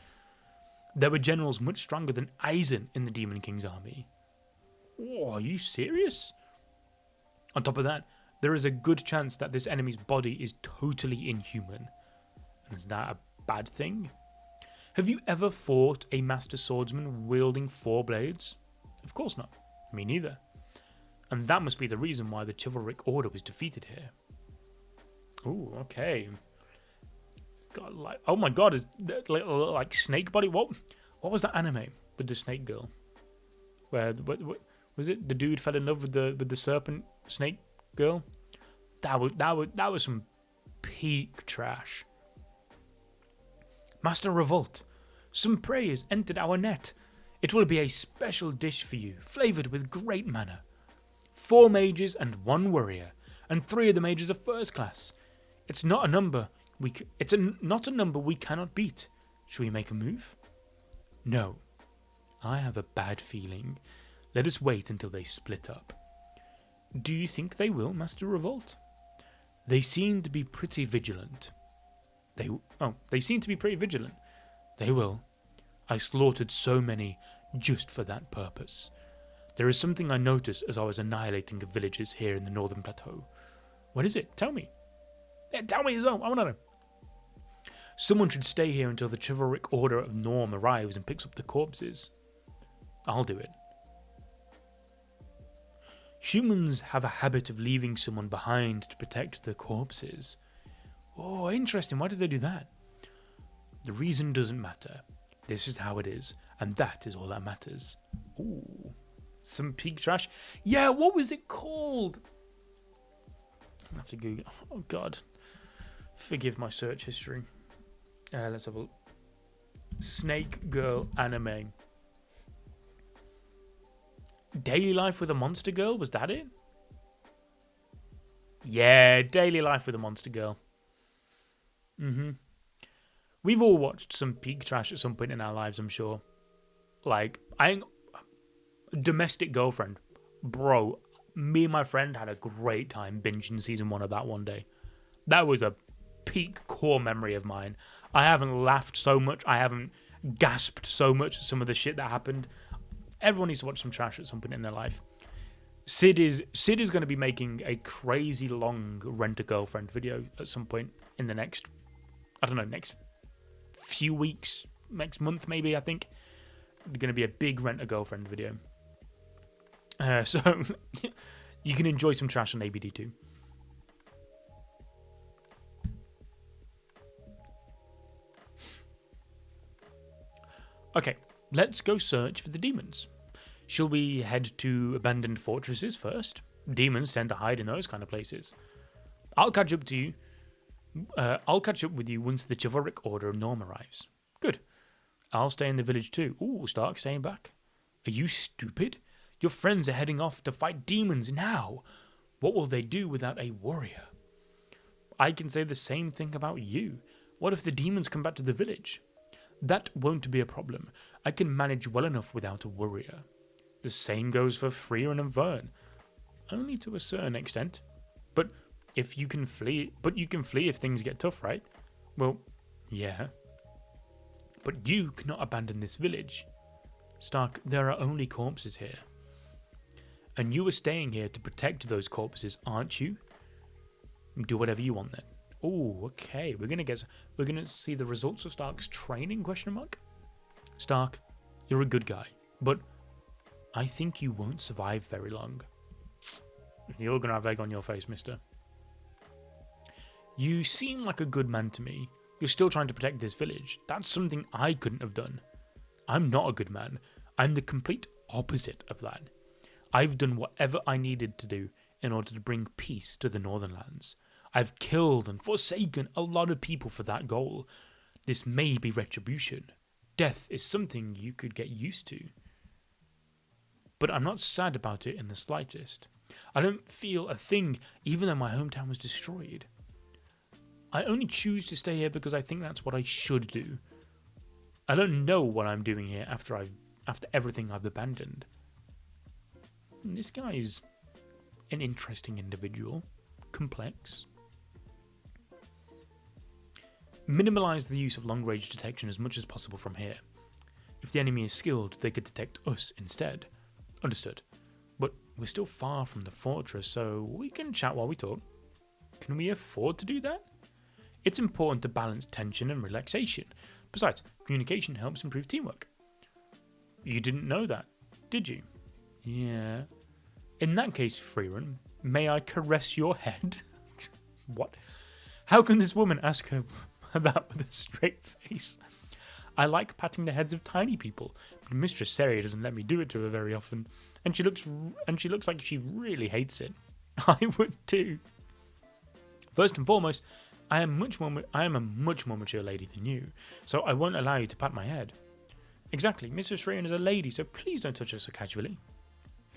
There were generals much stronger than Aizen in the Demon King's army. Oh, are you serious? On top of that, there is a good chance that this enemy's body is totally inhuman. And is that a bad thing? Have you ever fought a master swordsman wielding 4 blades? Of course not. Me neither. And that must be the reason why the chivalric order was defeated here. Ooh, okay. God, like, oh my god, is that little like snake body? What was that anime with the snake girl? Where what was it? The dude fell in love with the serpent snake girl. That was some peak trash. Master Revolt, some prey has entered our net. It will be a special dish for you, flavoured with great manner. 4 mages and 1 warrior, and 3 of the mages are first class. It's not a number not a number we cannot beat. Shall we make a move? No. I have a bad feeling. Let us wait until they split up. Do you think they will, Master Revolt? They seem to be pretty vigilant. They seem to be pretty vigilant. They will. I slaughtered so many just for that purpose. There is something I noticed as I was annihilating the villages here in the northern plateau. What is it? Tell me. Yeah, tell me as well. I want to know. Someone should stay here until the chivalric order of Norm arrives and picks up the corpses. I'll do it. Humans have a habit of leaving someone behind to protect their corpses. Oh, interesting. Why did they do that? The reason doesn't matter. This is how it is, and that is all that matters. Ooh, some peak trash. Yeah, what was it called? I have to Google. Oh God, forgive my search history. Let's have a look. Snake Girl anime. Daily Life with a Monster Girl, was that it? Yeah, Daily Life with a Monster Girl. We've all watched some peak trash at some point in our lives, I'm sure. Like, Domestic Girlfriend. Bro, me and my friend had a great time binging season 1 of that one day. That was a peak core memory of mine. I haven't laughed so much. I haven't gasped so much at some of the shit that happened. Everyone needs to watch some trash at some point in their life. Sid is going to be making a crazy long Rent-A-Girlfriend video at some point in the next, I don't know, next few weeks, next month maybe, I think. It's going to be a big Rent-A-Girlfriend video. So you can enjoy some trash on ABD too. Okay, let's go search for the demons. Shall we head to abandoned fortresses first? Demons tend to hide in those kind of places. I'll catch up to you. I'll catch up with you once the chivalric order of Norm arrives. Good. I'll stay in the village too. Ooh, Stark staying back. Are you stupid? Your friends are heading off to fight demons now. What will they do without a warrior? I can say the same thing about you. What if the demons come back to the village? That won't be a problem. I can manage well enough without a warrior. The same goes for Frieren and Vern. Only to a certain extent. But you can flee if things get tough, right? Well, yeah. But you cannot abandon this village. Stark, there are only corpses here. And you are staying here to protect those corpses, aren't you? Do whatever you want then. Oh, okay. We're gonna see the results of Stark's training? ? Stark, you're a good guy, but I think you won't survive very long. You're gonna have egg on your face, mister. You seem like a good man to me. You're still trying to protect this village. That's something I couldn't have done. I'm not a good man. I'm the complete opposite of that. I've done whatever I needed to do in order to bring peace to the Northern Lands. I've killed and forsaken a lot of people for that goal. This may be retribution. Death is something you could get used to. But I'm not sad about it in the slightest. I don't feel a thing, even though my hometown was destroyed. I only choose to stay here because I think that's what I should do. I don't know what I'm doing here after everything I've abandoned. This guy is an interesting individual. Complex. Minimize the use of long-range detection as much as possible from here. If the enemy is skilled, they could detect us instead. Understood. But we're still far from the fortress, so we can chat while we talk. Can we afford to do that? It's important to balance tension and relaxation. Besides, communication helps improve teamwork. You didn't know that, did you? Yeah. In that case, Frieren, may I caress your head? What? How can this woman ask her that with a straight face? I like patting the heads of tiny people, but Mistress Seri doesn't let me do it to her very often, and she looks like she really hates it. I would too. First and foremost, I am a much more mature lady than you, so I won't allow you to pat my head. Exactly, Mrs. Frieren is a lady, so please don't touch her so casually.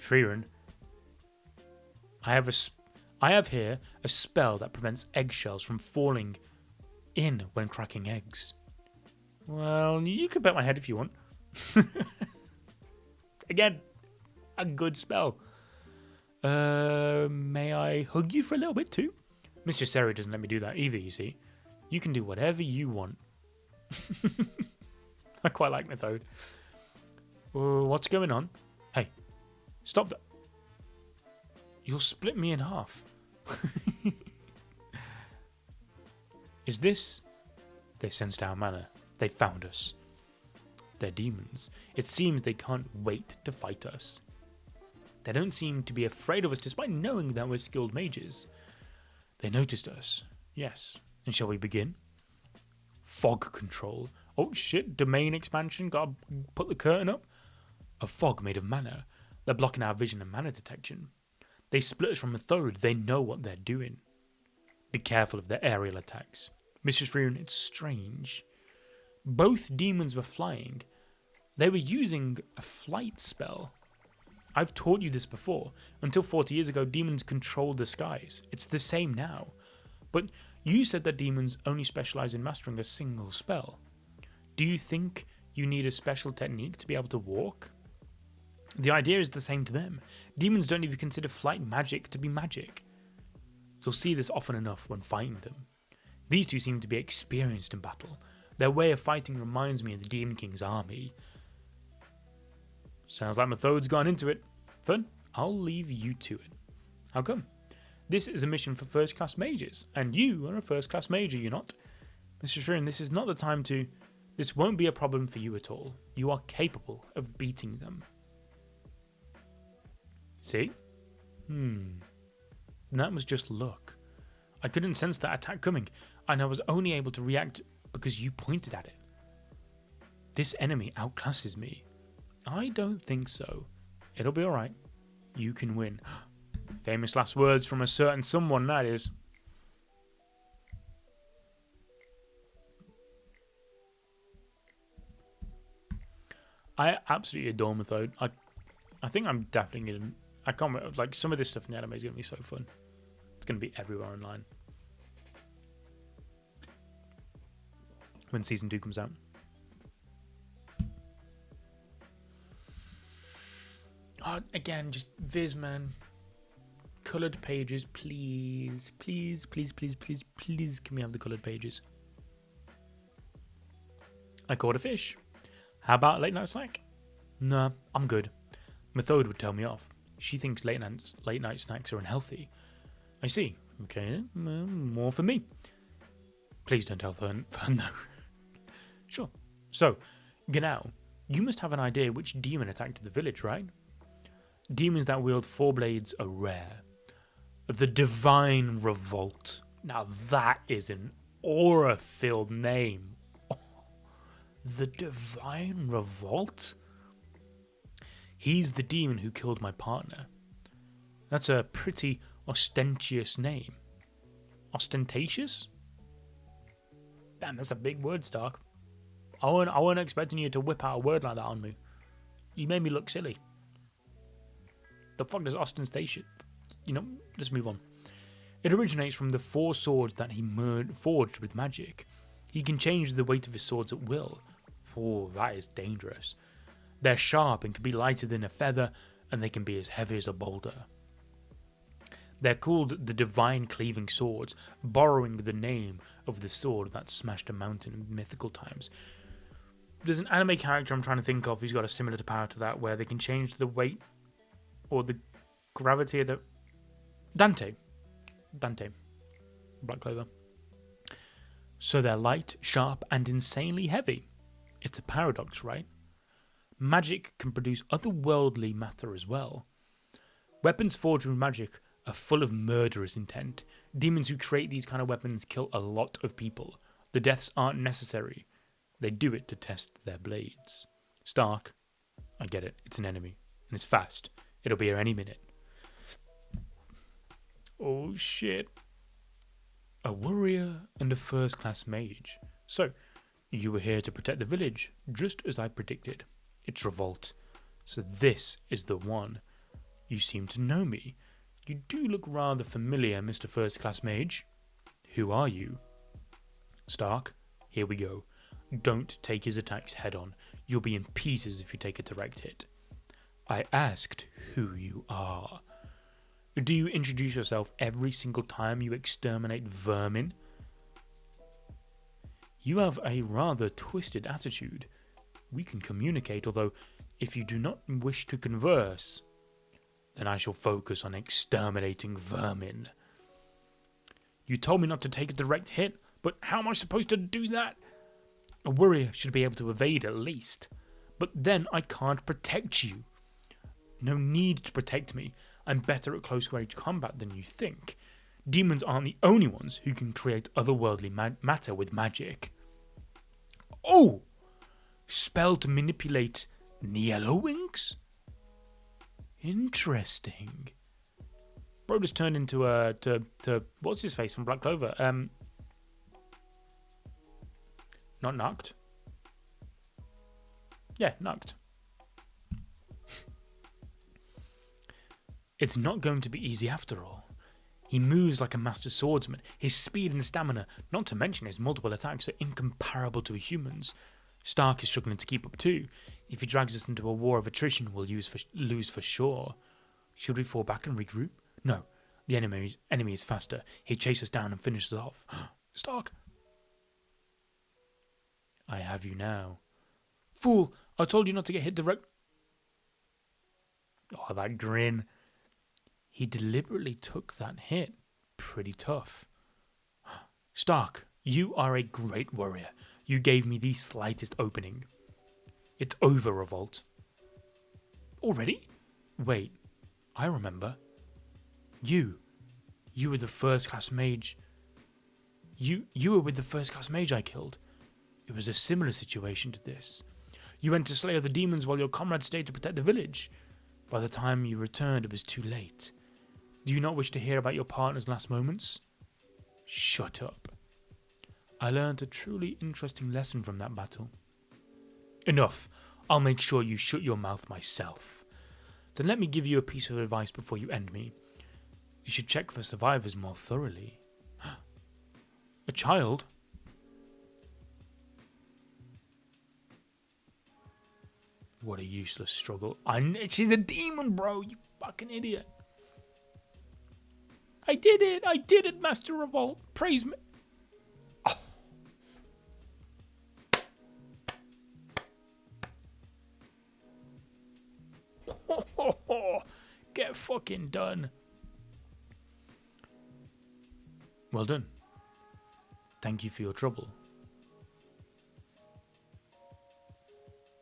Frieren, I have here a spell that prevents eggshells from falling in when cracking eggs. Well, you can bet my head if you want. Again, a good spell. May I hug you for a little bit too? Mr. Seri doesn't let me do that either, you see. You can do whatever you want. I quite like Methode. What's going on? Hey, stop that. You'll split me in half. Is this? They sensed our manner. They found us. They're demons. It seems they can't wait to fight us. They don't seem to be afraid of us despite knowing that we're skilled mages. They noticed us. Yes. And shall we begin? Fog control. Oh shit, domain expansion. Gotta put the curtain up. A fog made of mana. They're blocking our vision and mana detection. They split us from Methode. They know what they're doing. Be careful of their aerial attacks. Mrs. Frieren, it's strange. Both demons were flying. They were using a flight spell. I've taught you this before. Until 40 years ago, demons controlled the skies. It's the same now. But you said that demons only specialize in mastering a single spell. Do you think you need a special technique to be able to walk? The idea is the same to them. Demons don't even consider flight magic to be magic. You'll see this often enough when fighting them. These two seem to be experienced in battle. Their way of fighting reminds me of the Demon King's army. Sounds like Methode's gone into it. Fun, I'll leave you to it. How come? This is a mission for first-class mages, and you are a first-class mage, you're not? Mr. Frieren, this is not the time to... This won't be a problem for you at all. You are capable of beating them. See? That was just luck. I couldn't sense that attack coming, and I was only able to react because you pointed at it. This enemy outclasses me. I don't think so. It'll be alright. You can win. Famous last words from a certain someone, that is. I absolutely adore Methode. I think I'm definitely going to... I can't wait. Like, some of this stuff in the anime is going to be so fun. It's going to be everywhere online. When Season 2 comes out. Oh, again, just Viz, man. Coloured pages, please. Please, please, please, please, please, can we have the coloured pages? I caught a fish. How about late night snack? Nah, I'm good. Methode would tell me off. She thinks late night snacks are unhealthy. I see. Okay, more for me. Please don't tell Fern no. Sure. So, Genau, you must have an idea which demon attacked the village, right? Demons that wield four blades are rare. The Divine Revolt. Now that is an aura-filled name. Oh, the Divine Revolt? He's the demon who killed my partner. That's a pretty ostentatious name. Ostentatious? Damn, that's a big word, Stark. I wasn't expecting you to whip out a word like that on me. You made me look silly. The fuck does ostentation? You know, let's move on. It originates from the 4 swords that he forged with magic. He can change the weight of his swords at will. Oh, that is dangerous. They're sharp and can be lighter than a feather, and they can be as heavy as a boulder. They're called the Divine Cleaving Swords, borrowing the name of the sword that smashed a mountain in mythical times. There's an anime character I'm trying to think of who's got a similar power to that, where they can change the weight or the gravity of the... Dante. Black Clover. So they're light, sharp, and insanely heavy. It's a paradox, right? magic can produce otherworldly matter as well. Weapons forged with magic are full of murderous intent. Demons who create these kind of weapons kill a lot of people. The deaths aren't necessary. They do it to test their blades. Stark, I get it, it's an enemy, and it's fast. It'll be here any minute. Oh shit. A warrior and a first-class mage. So, you were here to protect the village, just as I predicted. It's revolt. So this is the one. You seem to know me. You do look rather familiar, Mr. First-Class Mage. Who are you? Stark, here we go. Don't take his attacks head-on. You'll be in pieces if you take a direct hit. I asked who you are. Do you introduce yourself every single time you exterminate vermin? You have a rather twisted attitude. We can communicate, although if you do not wish to converse, then I shall focus on exterminating vermin. You told me not to take a direct hit, but how am I supposed to do that? A warrior should be able to evade at least. But then I can't protect you. No need to protect me. I'm better at close range combat than you think. Demons aren't the only ones who can create otherworldly matter with magic. Oh! Spell to manipulate yellow wings? Interesting. Bro just turned into what's his face from Black Clover? Not Noct. Yeah, Noct. It's not going to be easy after all. He moves like a master swordsman. His speed and stamina, not to mention his multiple attacks, are incomparable to a human's. Stark is struggling to keep up too. If he drags us into a war of attrition, we'll lose for sure. Should we fall back and regroup? No. The enemy is faster. He'd chase us down and finish us off. Stark! I have you now. Fool! I told you not to get hit direct... Oh, that grin. He deliberately took that hit. Pretty tough. Stark, you are a great warrior. You gave me the slightest opening. It's over, Revolt. Already? Wait, I remember. You were the first-class mage. You were with the first-class mage I killed. It was a similar situation to this. You went to slay other demons while your comrades stayed to protect the village. By the time you returned, it was too late. Do you not wish to hear about your partner's last moments? Shut up. I learned a truly interesting lesson from that battle. Enough. I'll make sure you shut your mouth myself. Then let me give you a piece of advice before you end me. You should check for survivors more thoroughly. A child? What a useless struggle. She's a demon, bro, you fucking idiot. I did it, Master Revolt. Praise me. Oh. Get fucking done. Well done. Thank you for your trouble.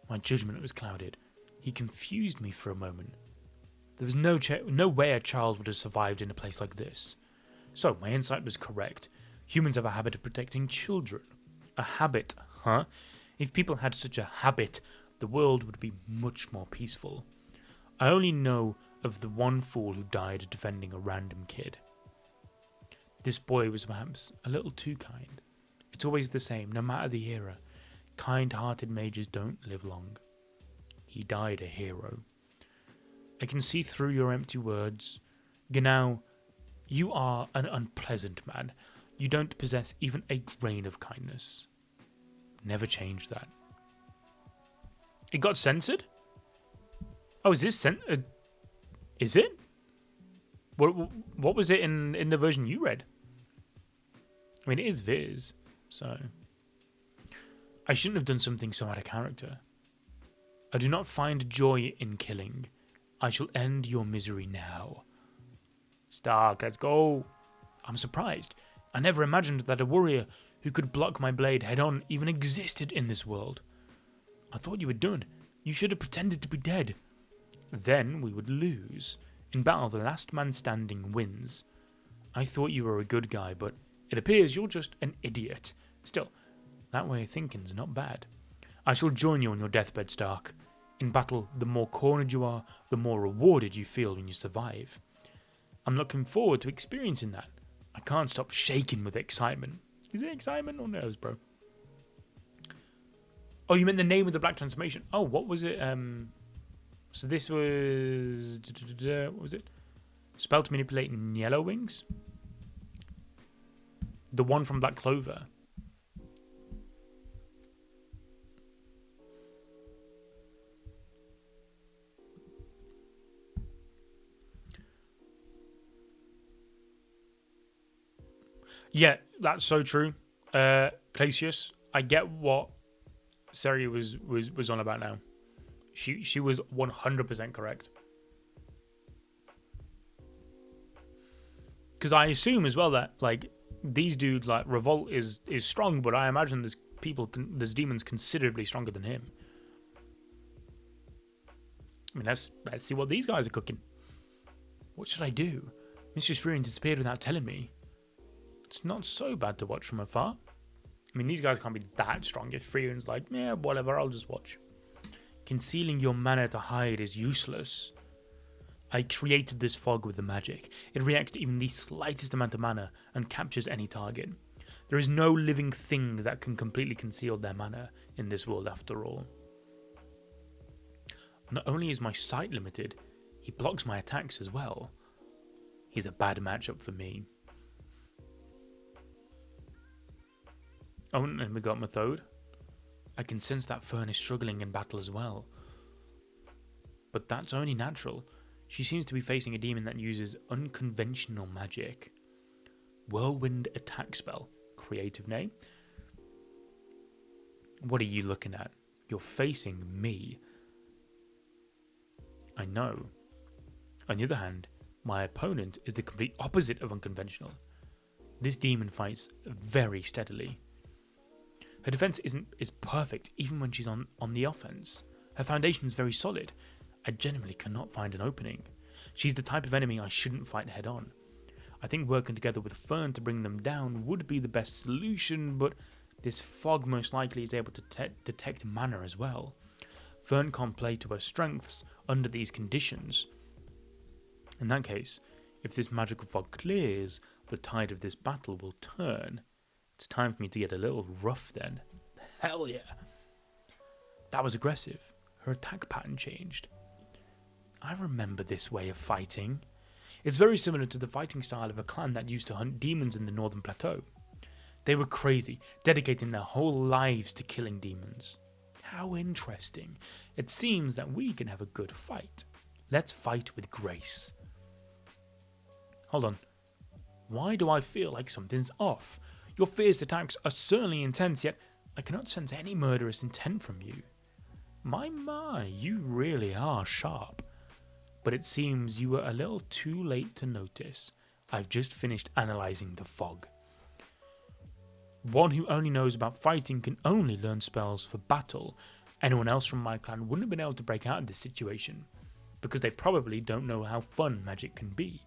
My judgment was clouded. He confused me for a moment. There was no way a child would have survived in a place like this. So, my insight was correct. Humans have a habit of protecting children. A habit, huh? If people had such a habit, the world would be much more peaceful. I only know of the one fool who died defending a random kid. This boy was perhaps a little too kind. It's always the same, no matter the era. Kind-hearted mages don't live long. He died a hero. I can see through your empty words. Genau, you are an unpleasant man. You don't possess even a grain of kindness. Never change that. It got censored? Oh, is this is it? What was it in the version you read? I mean, it is Viz, so... I shouldn't have done something so out of character. I do not find joy in killing. I shall end your misery now. Stark, let's go. I'm surprised. I never imagined that a warrior who could block my blade head-on even existed in this world. I thought you were done. You should have pretended to be dead. Then we would lose. In battle, the last man standing wins. I thought you were a good guy, but it appears you're just an idiot. Still, that way of thinking's not bad. I shall join you on your deathbed, Stark. In battle, the more cornered you are, the more rewarded you feel when you survive. I'm looking forward to experiencing that. I can't stop shaking with excitement. Is it excitement or nerves, bro? Oh, you meant the name of the black transformation. Oh, what was it? So this was... What was it? Spell to manipulate yellow wings? The one from Black Clover. Yeah, that's so true. Clasius, I get what Seri was on about now. She was 100% correct. Because I assume as well that like these dudes, like Revolt is strong, but I imagine there's demons considerably stronger than him. I mean, let's see what these guys are cooking. What should I do? Mistress Frieren disappeared without telling me. It's not so bad to watch from afar. I mean, these guys can't be that strong if Frieren's like, yeah, whatever, I'll just watch. Concealing your mana to hide is useless. I created this fog with the magic. It reacts to even the slightest amount of mana and captures any target. There is no living thing that can completely conceal their mana in this world after all. Not only is my sight limited, he blocks my attacks as well. He's a bad matchup for me. Oh, and we got Methode. I can sense that Fern is struggling in battle as well. But that's only natural. She seems to be facing a demon that uses unconventional magic. Whirlwind attack spell. Creative name. What are you looking at? You're facing me. I know. On the other hand, my opponent is the complete opposite of unconventional. This demon fights very steadily. Her defense is perfect even when she's on the offense. Her foundation is very solid. I genuinely cannot find an opening. She's the type of enemy I shouldn't fight head on. I think working together with Fern to bring them down would be the best solution, but this fog most likely is able to detect mana as well. Fern can't play to her strengths under these conditions. In that case, if this magical fog clears, the tide of this battle will turn. It's time for me to get a little rough then. Hell yeah. That was aggressive. Her attack pattern changed. I remember this way of fighting. It's very similar to the fighting style of a clan that used to hunt demons in the northern plateau. They were crazy, dedicating their whole lives to killing demons. How interesting. It seems that we can have a good fight. Let's fight with grace. Hold on. Why do I feel like something's off? Your fierce attacks are certainly intense, yet I cannot sense any murderous intent from you. My, you really are sharp. But it seems you were a little too late to notice. I've just finished analysing the fog. One who only knows about fighting can only learn spells for battle. Anyone else from my clan wouldn't have been able to break out of this situation, because they probably don't know how fun magic can be.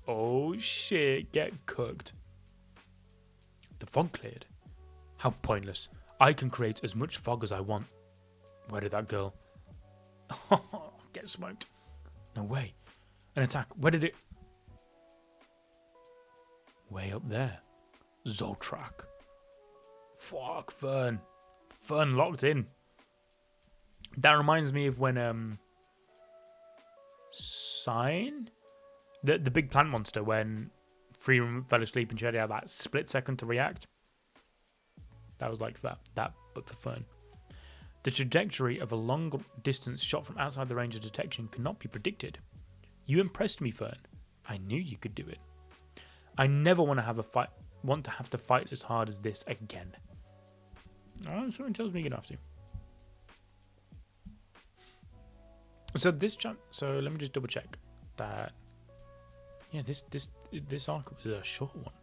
Oh shit, get cooked. The fog cleared. How pointless. I can create as much fog as I want. Where did that go? Get smoked. No way. An attack. Where did it... Way up there. Zoltrak. Fuck, Fern. Fern locked in. That reminds me of when Sign? The big plant monster, when Frieren fell asleep and she had to have that split second to react. That was like that but for Fern. The trajectory of a long distance shot from outside the range of detection cannot be predicted. You impressed me, Fern. I knew you could do it. I never want to have to fight as hard as this again. Oh, someone tells me you're gonna have to. So let me just double check that. Yeah, this arc was a short one.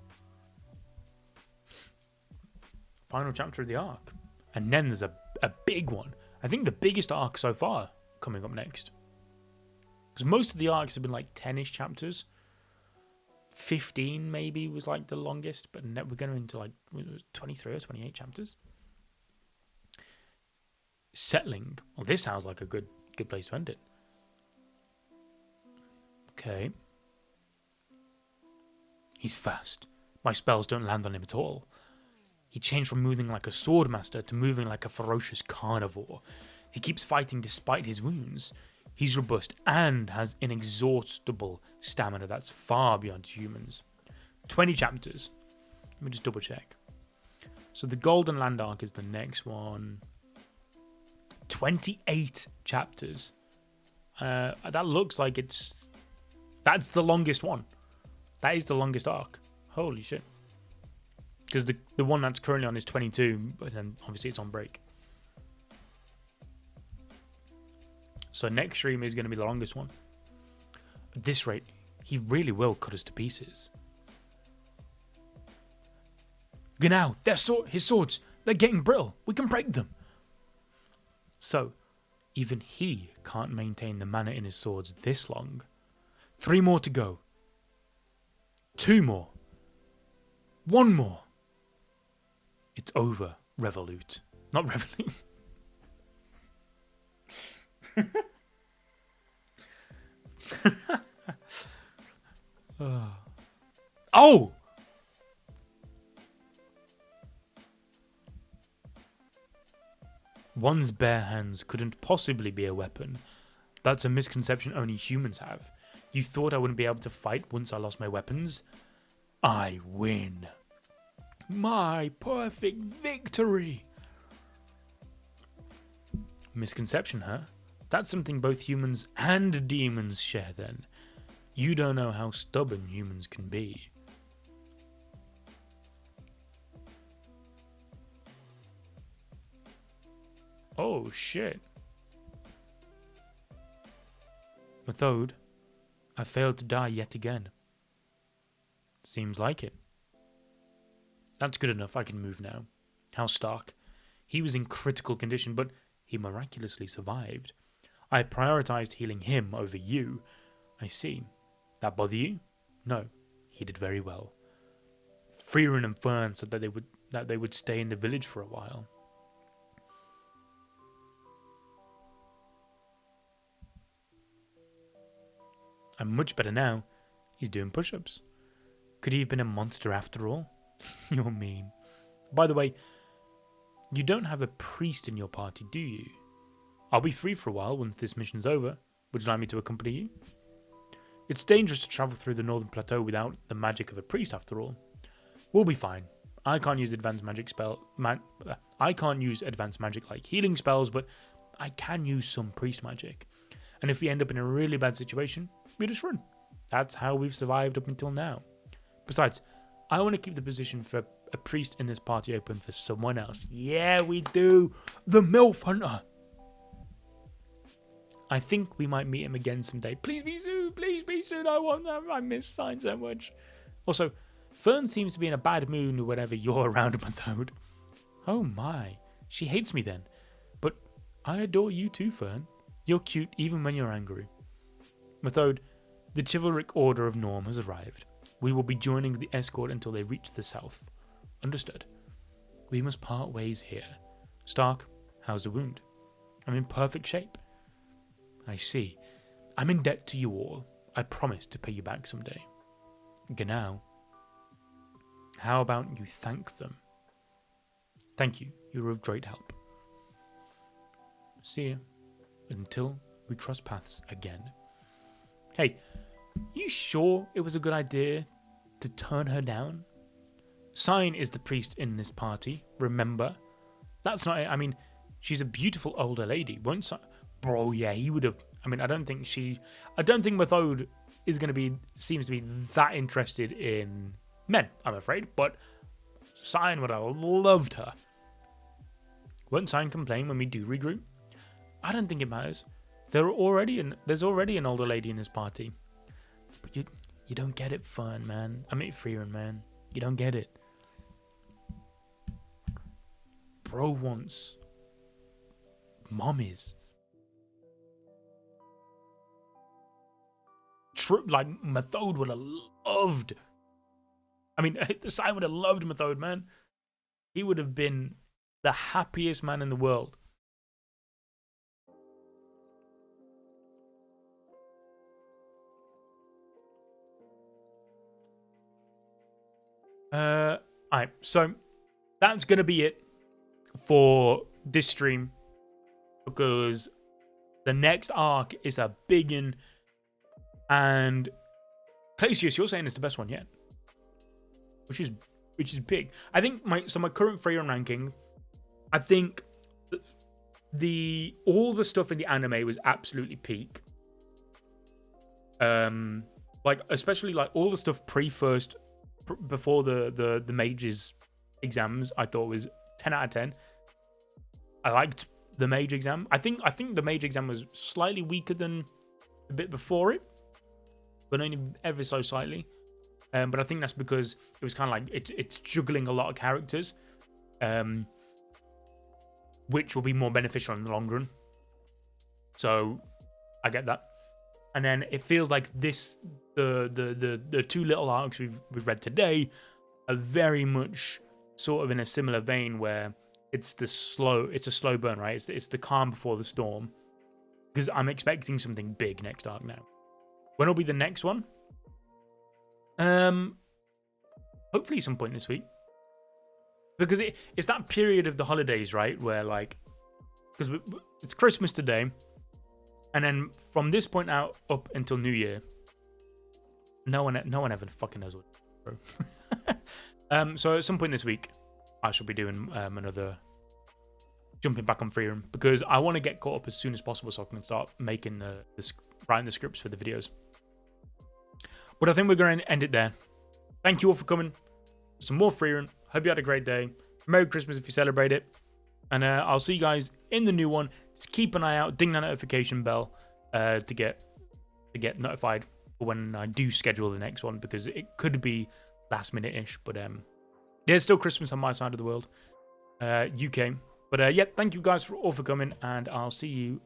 Final chapter of the arc, and then there's a big one. I think the biggest arc so far coming up next. Because most of the arcs have been like 10-ish chapters. 15 maybe was like the longest, but we're going into like 23 or 28 chapters. Settling. Well, this sounds like a good place to end it. Okay. He's fast. My spells don't land on him at all. He changed from moving like a swordmaster to moving like a ferocious carnivore. He keeps fighting despite his wounds. He's robust and has inexhaustible stamina that's far beyond humans. 20 chapters. Let me just double check. So the Golden Land arc is the next one. 28 chapters. That looks like that's the longest one. That is the longest arc. Holy shit. Because the one that's currently on is 22, but then obviously it's on break. So next stream is going to be the longest one. At this rate, he really will cut us to pieces. Genau, his swords, they're getting brittle. We can break them. So, even he can't maintain the mana in his swords this long. 3 more to go. 2 more. 1 more. It's over, Revolute. Not Revolute. Oh! One's bare hands couldn't possibly be a weapon. That's a misconception only humans have. You thought I wouldn't be able to fight once I lost my weapons? I win. My perfect victory. Misconception, huh? That's something both humans and demons share then. You don't know how stubborn humans can be. Oh shit. Methode, I failed to die yet again. Seems like it. That's good enough, I can move now. How stark. He was in critical condition, but he miraculously survived. I prioritized healing him over you. I see. That bother you? No, he did very well. Frieren and Fern said that they would stay in the village for a while. I'm much better now. He's doing push-ups. Could he have been a monster after all? You're mean. By the way, you don't have a priest in your party, do you? I'll be free for a while once this mission's over. Would you like me to accompany you? It's dangerous to travel through the northern plateau without the magic of a priest, after all. We'll be fine. I can't use advanced magic I can't use advanced magic like healing spells, but I can use some priest magic. And if we end up in a really bad situation, we just run. That's how we've survived up until now. Besides, I want to keep the position for a priest in this party open for someone else. Yeah, we do. The MILF Hunter. I think we might meet him again someday. Please be soon. Please be soon. I want that. I miss Sign so much. Also, Fern seems to be in a bad mood whenever you're around Methode. Oh my. She hates me then. But I adore you too, Fern. You're cute even when you're angry. Methode, the chivalric order of Norm has arrived. We will be joining the escort until they reach the south. Understood. We must part ways here. Stark, how's the wound? I'm in perfect shape. I see. I'm in debt to you all. I promise to pay you back someday. Genau. How about you thank them? Thank you. You're of great help. See you. Until we cross paths again. Hey, you sure it was a good idea to turn her down? Sign is the priest in this party, remember? That's not it. I mean, she's a beautiful older lady. Won't Sign... Bro, yeah, he would have... I mean, I don't think Methode is going to be... Seems to be that interested in men, I'm afraid. But Sign would have loved her. Won't Sign complain when we do regroup? I don't think it matters. There's already an older lady in this party. But you don't get it, Fern, man. I mean, Frieren, man. You don't get it. Bro wants mommies. Like, Methode would have loved. I mean, the side would have loved Methode, man. He would have been the happiest man in the world. Alright, so that's gonna be it for this stream, because the next arc is a big one, and Clacius, you're saying it's the best one yet, which is big. I think my current Frieren ranking, I think all the stuff in the anime was absolutely peak. Like, especially like all the stuff before the mage's exams, I thought was 10 out of 10. I liked the mage exam. I think the mage exam was slightly weaker than a bit before it, but only ever so slightly. But I think that's because it was kind of like it's juggling a lot of characters, which will be more beneficial in the long run. So I get that. And then it feels like the two little arcs we've read today are very much sort of in a similar vein, where it's a slow burn, right? It's the calm before the storm. Because I'm expecting something big next arc now. When will be the next one? Hopefully some point this week. Because it's that period of the holidays, right? Where, like, because it's Christmas today, and then from this point out up until New Year, no one ever fucking knows what. So at some point this week, I shall be doing another jumping back on Frieren, because I want to get caught up as soon as possible so I can start making writing the scripts for the videos. But I think we're going to end it there. Thank you all for coming. Some more Frieren. Hope you had a great day. Merry Christmas if you celebrate it. And I'll see you guys in the new one. Just keep an eye out. Ding that notification bell to get notified for when I do schedule the next one, because it could be last minute-ish. But yeah, it's still Christmas on my side of the world, UK. But yeah, thank you guys all for coming, and I'll see you